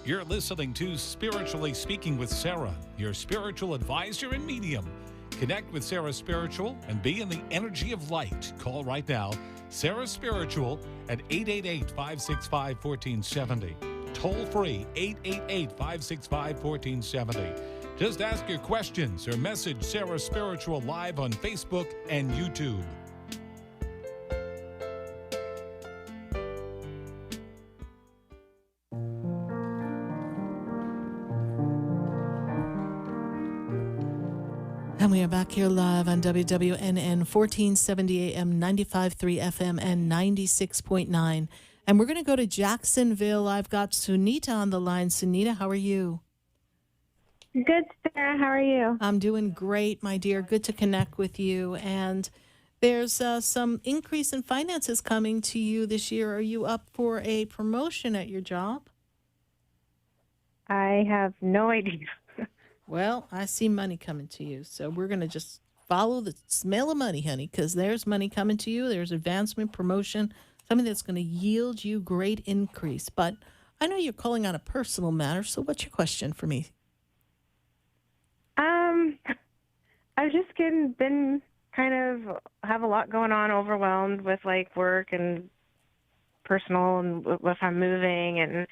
You're listening to Spiritually Speaking with Sarah, your spiritual advisor and medium. Connect with Sarah Spiritual and be in the energy of light. Call right now, Sarah Spiritual at 888-565-1470. Toll free, 888-565-1470. Just ask your questions or message Sarah Spiritual live on Facebook and YouTube. And we are back here live on WWNN 1470 AM, 95.3 FM, and 96.9. And we're going to go to Jacksonville. I've got Sunita on the line. Sunita, how are you? Good, Sarah. How are you? I'm doing great, my dear. Good to connect with you. And there's some increase in finances coming to you this year. Are you up for a promotion at your job? I have no idea. Well, I see money coming to you, so we're going to just follow the smell of money, honey, because there's money coming to you. There's advancement, promotion, something that's going to yield you great increase. But I know you're calling on a personal matter, so what's your question for me? I've just been kind of have a lot going on, overwhelmed with like work and personal and if I'm moving, and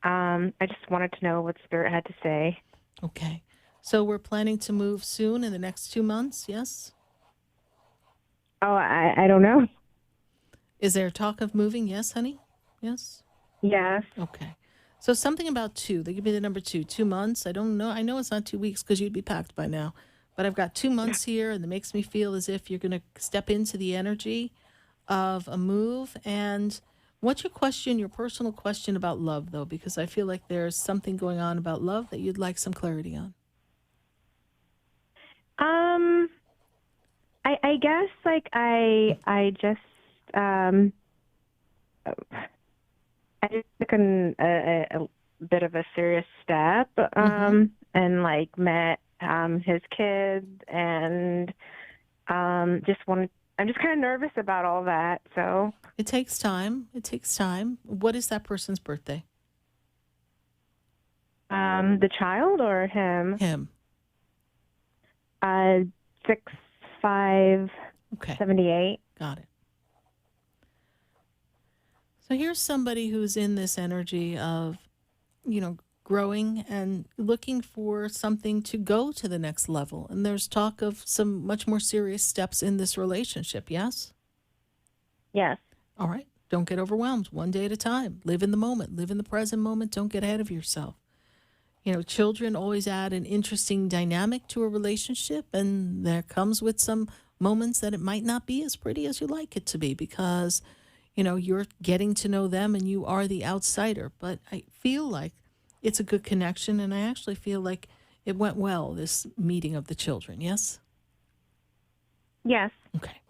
I just wanted to know what Spirit had to say. Okay. So we're planning to move soon in the next 2 months, yes? Oh, I don't know. Is there talk of moving? Yes, honey? Yes? Yes. Okay. So something about 2. They give me the number 2. 2 months. I don't know. I know it's not 2 weeks because you'd be packed by now. But I've got 2 months here, and it makes me feel as if you're going to step into the energy of a move. And what's your question, your personal question about love, though? Because I feel like there's something going on about love that you'd like some clarity on. I guess like I just took a bit of a serious step and like met his kids and I'm just kind of nervous about all that. So it takes time. It takes time. What is that person's birthday? The child or him? Him. 6'5", okay. 78. Got it. So here's somebody who's in this energy of, growing and looking for something to go to the next level. And there's talk of some much more serious steps in this relationship, yes? Yes. All right. Don't get overwhelmed. One day at a time. Live in the moment. Live in the present moment. Don't get ahead of yourself. Children always add an interesting dynamic to a relationship, and there comes with some moments that it might not be as pretty as you like it to be because, you're getting to know them and you are the outsider. But I feel like it's a good connection, and I actually feel like it went well, this meeting of the children, yes? Yes. Okay.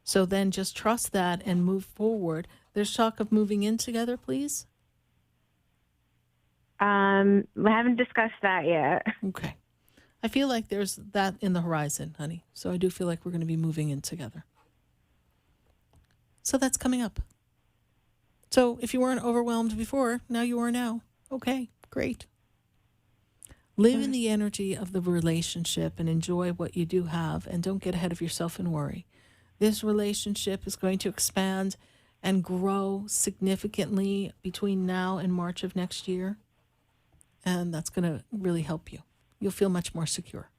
So then just trust that and move forward. There's talk of moving in together, please? We haven't discussed that yet. Okay. I feel like there's that in the horizon, honey. So I do feel like we're going to be moving in together. So that's coming up. So if you weren't overwhelmed before, now you are now. Okay, great. Live in the energy of the relationship and enjoy what you do have, and don't get ahead of yourself and worry. This relationship is going to expand and grow significantly between now and March of next year. And that's going to really help you. You'll feel much more secure.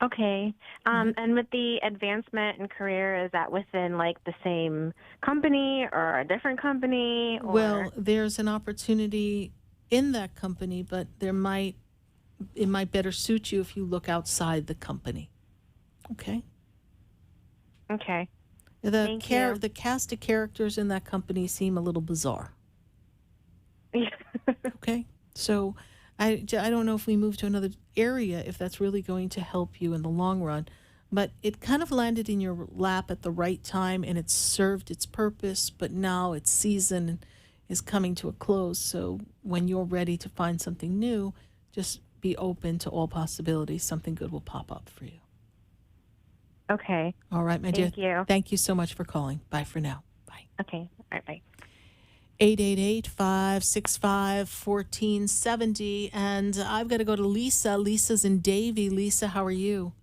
Okay. And with the advancement in career, is that within like the same company or a different company? Or? Well, there's an opportunity in that company, but it might better suit you if you look outside the company. Okay? Okay. The cast of characters in that company seem a little bizarre. Okay? So I don't know if we move to another area, if that's really going to help you in the long run. But it kind of landed in your lap at the right time, and it served its purpose, but now its season is coming to a close. So when you're ready to find something new, just be open to all possibilities. Something good will pop up for you. Okay. All right, my dear. Thank you. Thank you so much for calling. Bye for now. Bye. Okay. All right, bye. 888-565-1470. And I've got to go to Lisa. Lisa's in Davie. Lisa, how are you?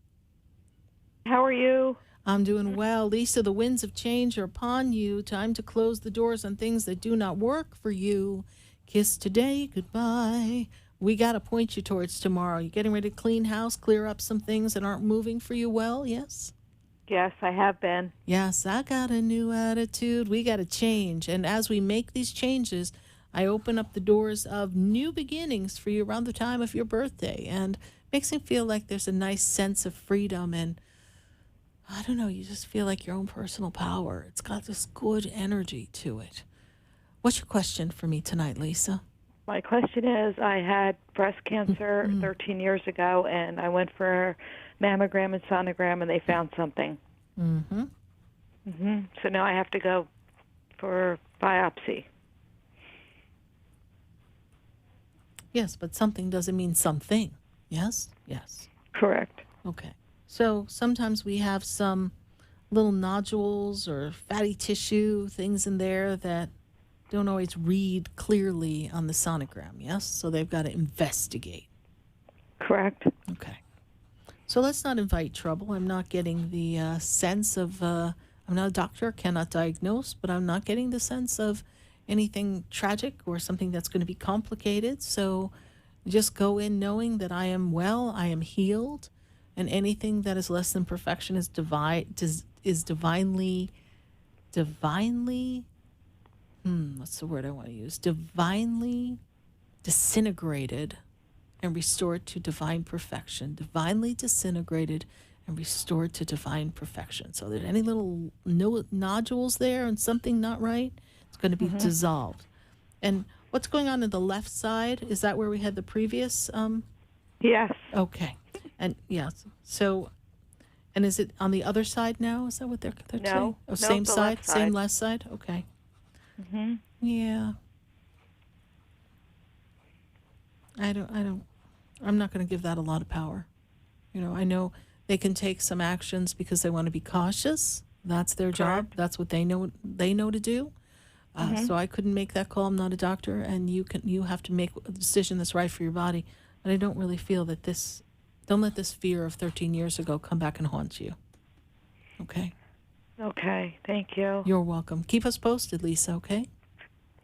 How are you? I'm doing well. Lisa, the winds of change are upon you. Time to close the doors on things that do not work for you. Kiss today, goodbye. We got to point you towards tomorrow. You getting ready to clean house, clear up some things that aren't moving for you well, yes? Yes, I have been. Yes, I got a new attitude. We got to change. And as we make these changes, I open up the doors of new beginnings for you around the time of your birthday. And it makes me feel like there's a nice sense of freedom and I don't know, you just feel like your own personal power. It's got this good energy to it. What's your question for me tonight, Lisa? My question is, I had breast cancer 13 years ago, and I went for mammogram and sonogram, and they found something. So now I have to go for biopsy. Yes, but something doesn't mean something. Yes? Yes. Correct. Okay. So sometimes we have some little nodules or fatty tissue, things in there that don't always read clearly on the sonogram, yes? So they've got to investigate. Correct. Okay. So let's not invite trouble. I'm not getting the sense of, I'm not a doctor, cannot diagnose, but I'm not getting the sense of anything tragic or something that's going to be complicated. So just go in knowing that I am well, I am healed, and anything that is less than perfection is divinely, what's the word I want to use? Divinely disintegrated and restored to divine perfection. Divinely disintegrated and restored to divine perfection. So if there's any little nodules there and something not right, it's going to be dissolved. And what's going on the left side? Is that where we had the previous? Yes. Okay. And yes. So, and is it on the other side now? Is that what they're saying? Oh, same side? Same left side? Okay. Yeah. I'm not going to give that a lot of power. You know, I know they can take some actions because they want to be cautious. That's their job. That's what they know to do. So I couldn't make that call. I'm not a doctor, and you have to make a decision that's right for your body. And I don't really feel that don't let this fear of 13 years ago come back and haunt you. Okay? Okay, thank you. You're welcome. Keep us posted, Lisa, okay?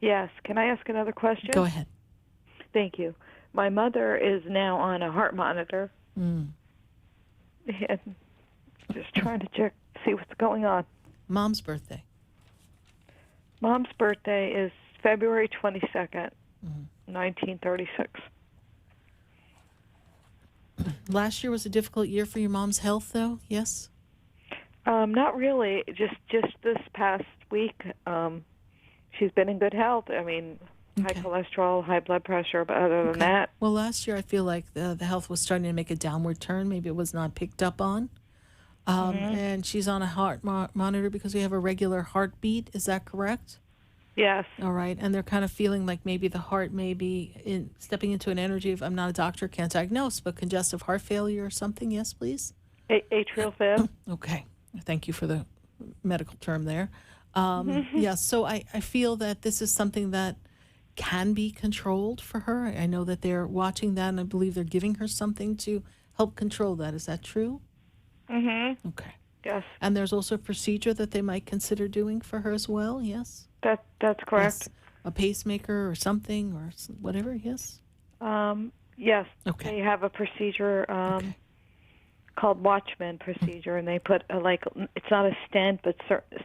Yes. Can I ask another question? Go ahead. Thank you. My mother is now on a heart monitor. And just trying to see what's going on. Mom's birthday. Mom's birthday is February 22nd, 1936. Last year was a difficult year for your mom's health, though, yes? Not really. Just this past week, she's been in good health. I mean, high cholesterol, high blood pressure, but other than that. Well, last year I feel like the health was starting to make a downward turn. Maybe it was not picked up on. And she's on a heart monitor because we have a regular heartbeat. Is that correct? Yes. All right. And they're kind of feeling like maybe the heart may be stepping into an energy of, I'm not a doctor, can't diagnose, but congestive heart failure or something. Yes, please. Atrial fib. Okay. Thank you for the medical term there. Yeah, so I feel that this is something that can be controlled for her. I know that they're watching that, and I believe they're giving her something to help control that. Is that true? Okay. Yes. And there's also a procedure that they might consider doing for her as well, yes? That's correct. Yes. A pacemaker or something or whatever, yes? Yes. Okay. They have a procedure called Watchman procedure, and they put it's not a stent, but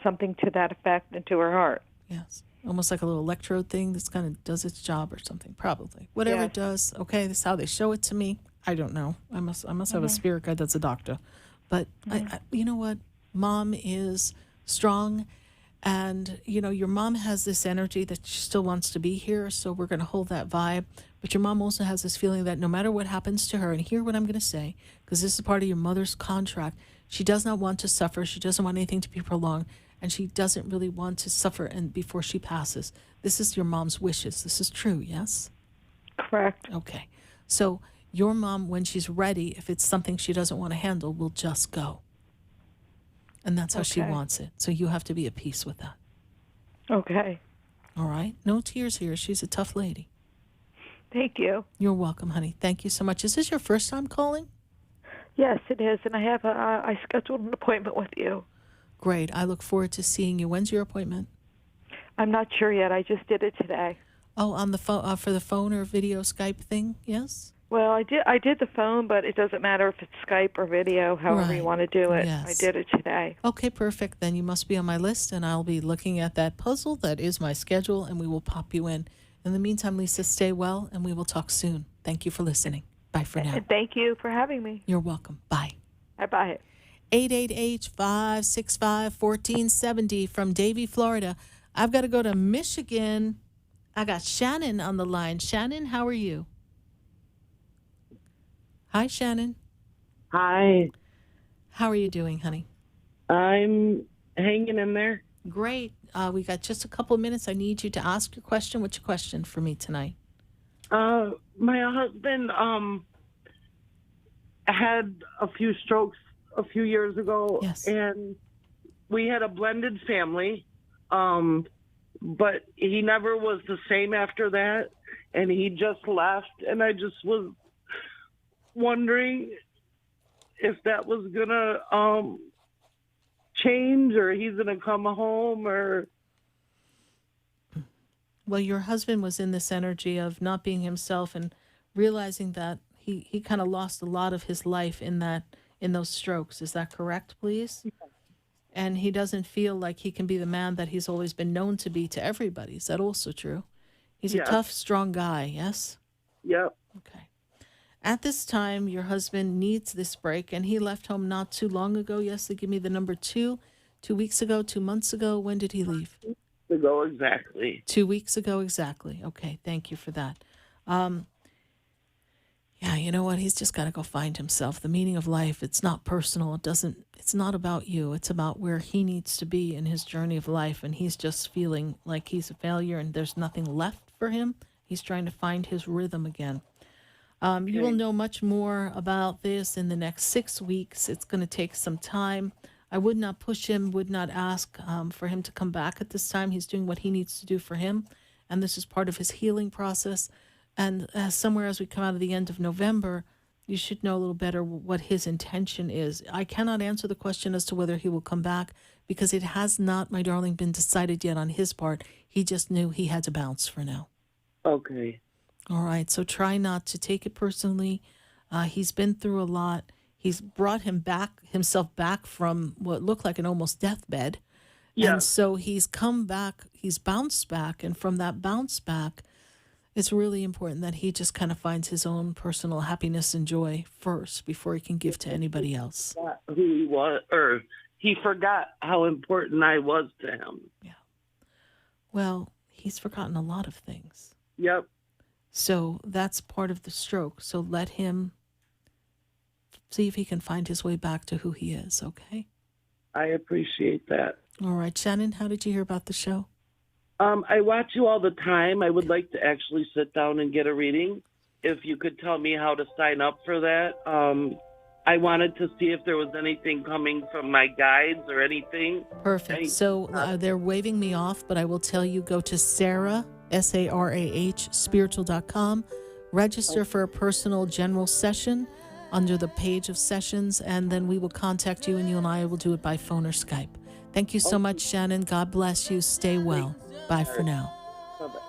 something to that effect into her heart. Yes. Almost like a little electrode thing that's kind of does its job or something, probably. Whatever it does, okay, this is how they show it to me. I don't know. I must have a spirit guide that's a doctor. But I, you know what? Mom is strong, and, you know, your mom has this energy that she still wants to be here, so we're going to hold that vibe. But your mom also has this feeling that no matter what happens to her, and hear what I'm going to say, because this is part of your mother's contract, She does not want to suffer. She doesn't want anything to be prolonged. And she doesn't really want to suffer and before she passes. This is your mom's wishes. This is true, yes? Correct. Okay. So your mom, when she's ready, if it's something she doesn't want to handle, will just go. And that's how she wants it. So you have to be at peace with that. Okay. All right? No tears here. She's a tough lady. Thank you. You're welcome, honey. Thank you so much. Is this your first time calling? Yes, it is. And I scheduled an appointment with you. Great. I look forward to seeing you. When's your appointment? I'm not sure yet. I just did it today. Oh, on the phone, for the phone or video Skype thing? Yes? Well, I did the phone, but it doesn't matter if it's Skype or video, however you want to do it. Yes. I did it today. Okay, perfect. Then you must be on my list, and I'll be looking at that puzzle. That is my schedule, and we will pop you in. In the meantime, Lisa, stay well, and we will talk soon. Thank you for listening. Bye for now. And thank you for having me. You're welcome. Bye. Bye-bye. 888-565-1470 from Davie, Florida. I've got to go to Michigan. I got Shannon on the line. Shannon, how are you? Hi, Shannon. Hi. How are you doing, honey? I'm hanging in there. Great. We got just a couple of minutes. I need you to ask your question. What's your question for me tonight? My husband had a few strokes a few years ago, and we had a blended family, but he never was the same after that, and he just left, and I just was wondering if that was gonna change, or he's gonna come home, or... Well, your husband was in this energy of not being himself and realizing that he kind of lost a lot of his life in those strokes. Is that correct, please? Yeah. And he doesn't feel like he can be the man that he's always been known to be to everybody. Is that also true? He's a tough, strong guy, yes? Yep. Okay. At this time, your husband needs this break, and he left home not too long ago. Yes, they give me the number 2 weeks ago, 2 months ago. When did he leave? 2 weeks ago, exactly. 2 weeks ago, exactly. Okay, thank you for that. Yeah, you know what? He's just got to go find himself. The meaning of life, it's not personal. It's not about you. It's about where he needs to be in his journey of life, and he's just feeling like he's a failure and there's nothing left for him. He's trying to find his rhythm again. You will know much more about this in the next 6 weeks. It's going to take some time. I would not push him, would not ask for him to come back at this time. He's doing what he needs to do for him, and this is part of his healing process. And somewhere as we come out of the end of November, you should know a little better what his intention is. I cannot answer the question as to whether he will come back because it has not, my darling, been decided yet on his part. He just knew he had to bounce for now. Okay. All right, so try not to take it personally. He's been through a lot. He's brought himself back from what looked like an almost deathbed. Yeah. And so he's come back, he's bounced back, and from that bounce back, it's really important that he just kind of finds his own personal happiness and joy first before he can give to anybody else. Who he was, or he forgot how important I was to him. Yeah. Well, he's forgotten a lot of things. Yep. So that's part of the stroke. So let him see if he can find his way back to who he is, okay? I appreciate that. All right. Shannon, how did you hear about the show? I watch you all the time. I would like to actually sit down and get a reading. If you could tell me how to sign up for that. I wanted to see if there was anything coming from my guides or anything. Perfect. So they're waving me off, but I will tell you, go to Sarah, SARAH, spiritual.com, register for a personal general session under the page of sessions, and then we will contact you, and you and I will do it by phone or Skype. Thank you so much, Shannon. God bless you. Stay well. Bye for now. Bye-bye.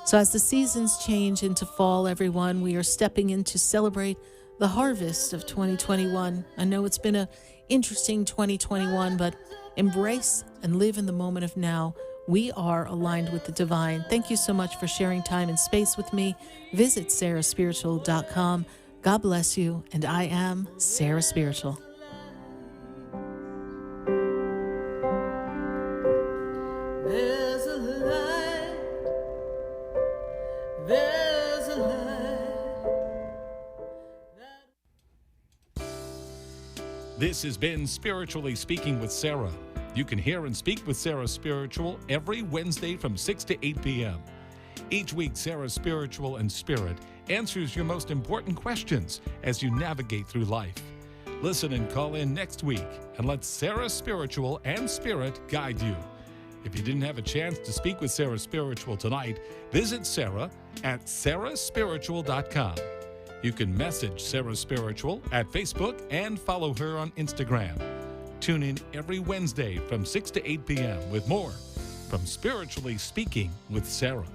So as the seasons change into fall, everyone, we are stepping in to celebrate the harvest of 2021. I know it's been an interesting 2021, but embrace and live in the moment of now. We are aligned with the divine. Thank you so much for sharing time and space with me. Visit sarahspiritual.com. God bless you, and I am Sarah Spiritual. There's a light, there's a light. This has been Spiritually Speaking with Sarah. You can hear and speak with Sarah Spiritual every Wednesday from 6 to 8 p.m. Each week, Sarah Spiritual and Spirit answers your most important questions as you navigate through life. Listen and call in next week and let Sarah Spiritual and Spirit guide you. If you didn't have a chance to speak with Sarah Spiritual tonight, visit Sarah at sarahspiritual.com. You can message Sarah Spiritual at Facebook and follow her on Instagram. Tune in every Wednesday from 6 to 8 p.m. with more from Spiritually Speaking with Sarah.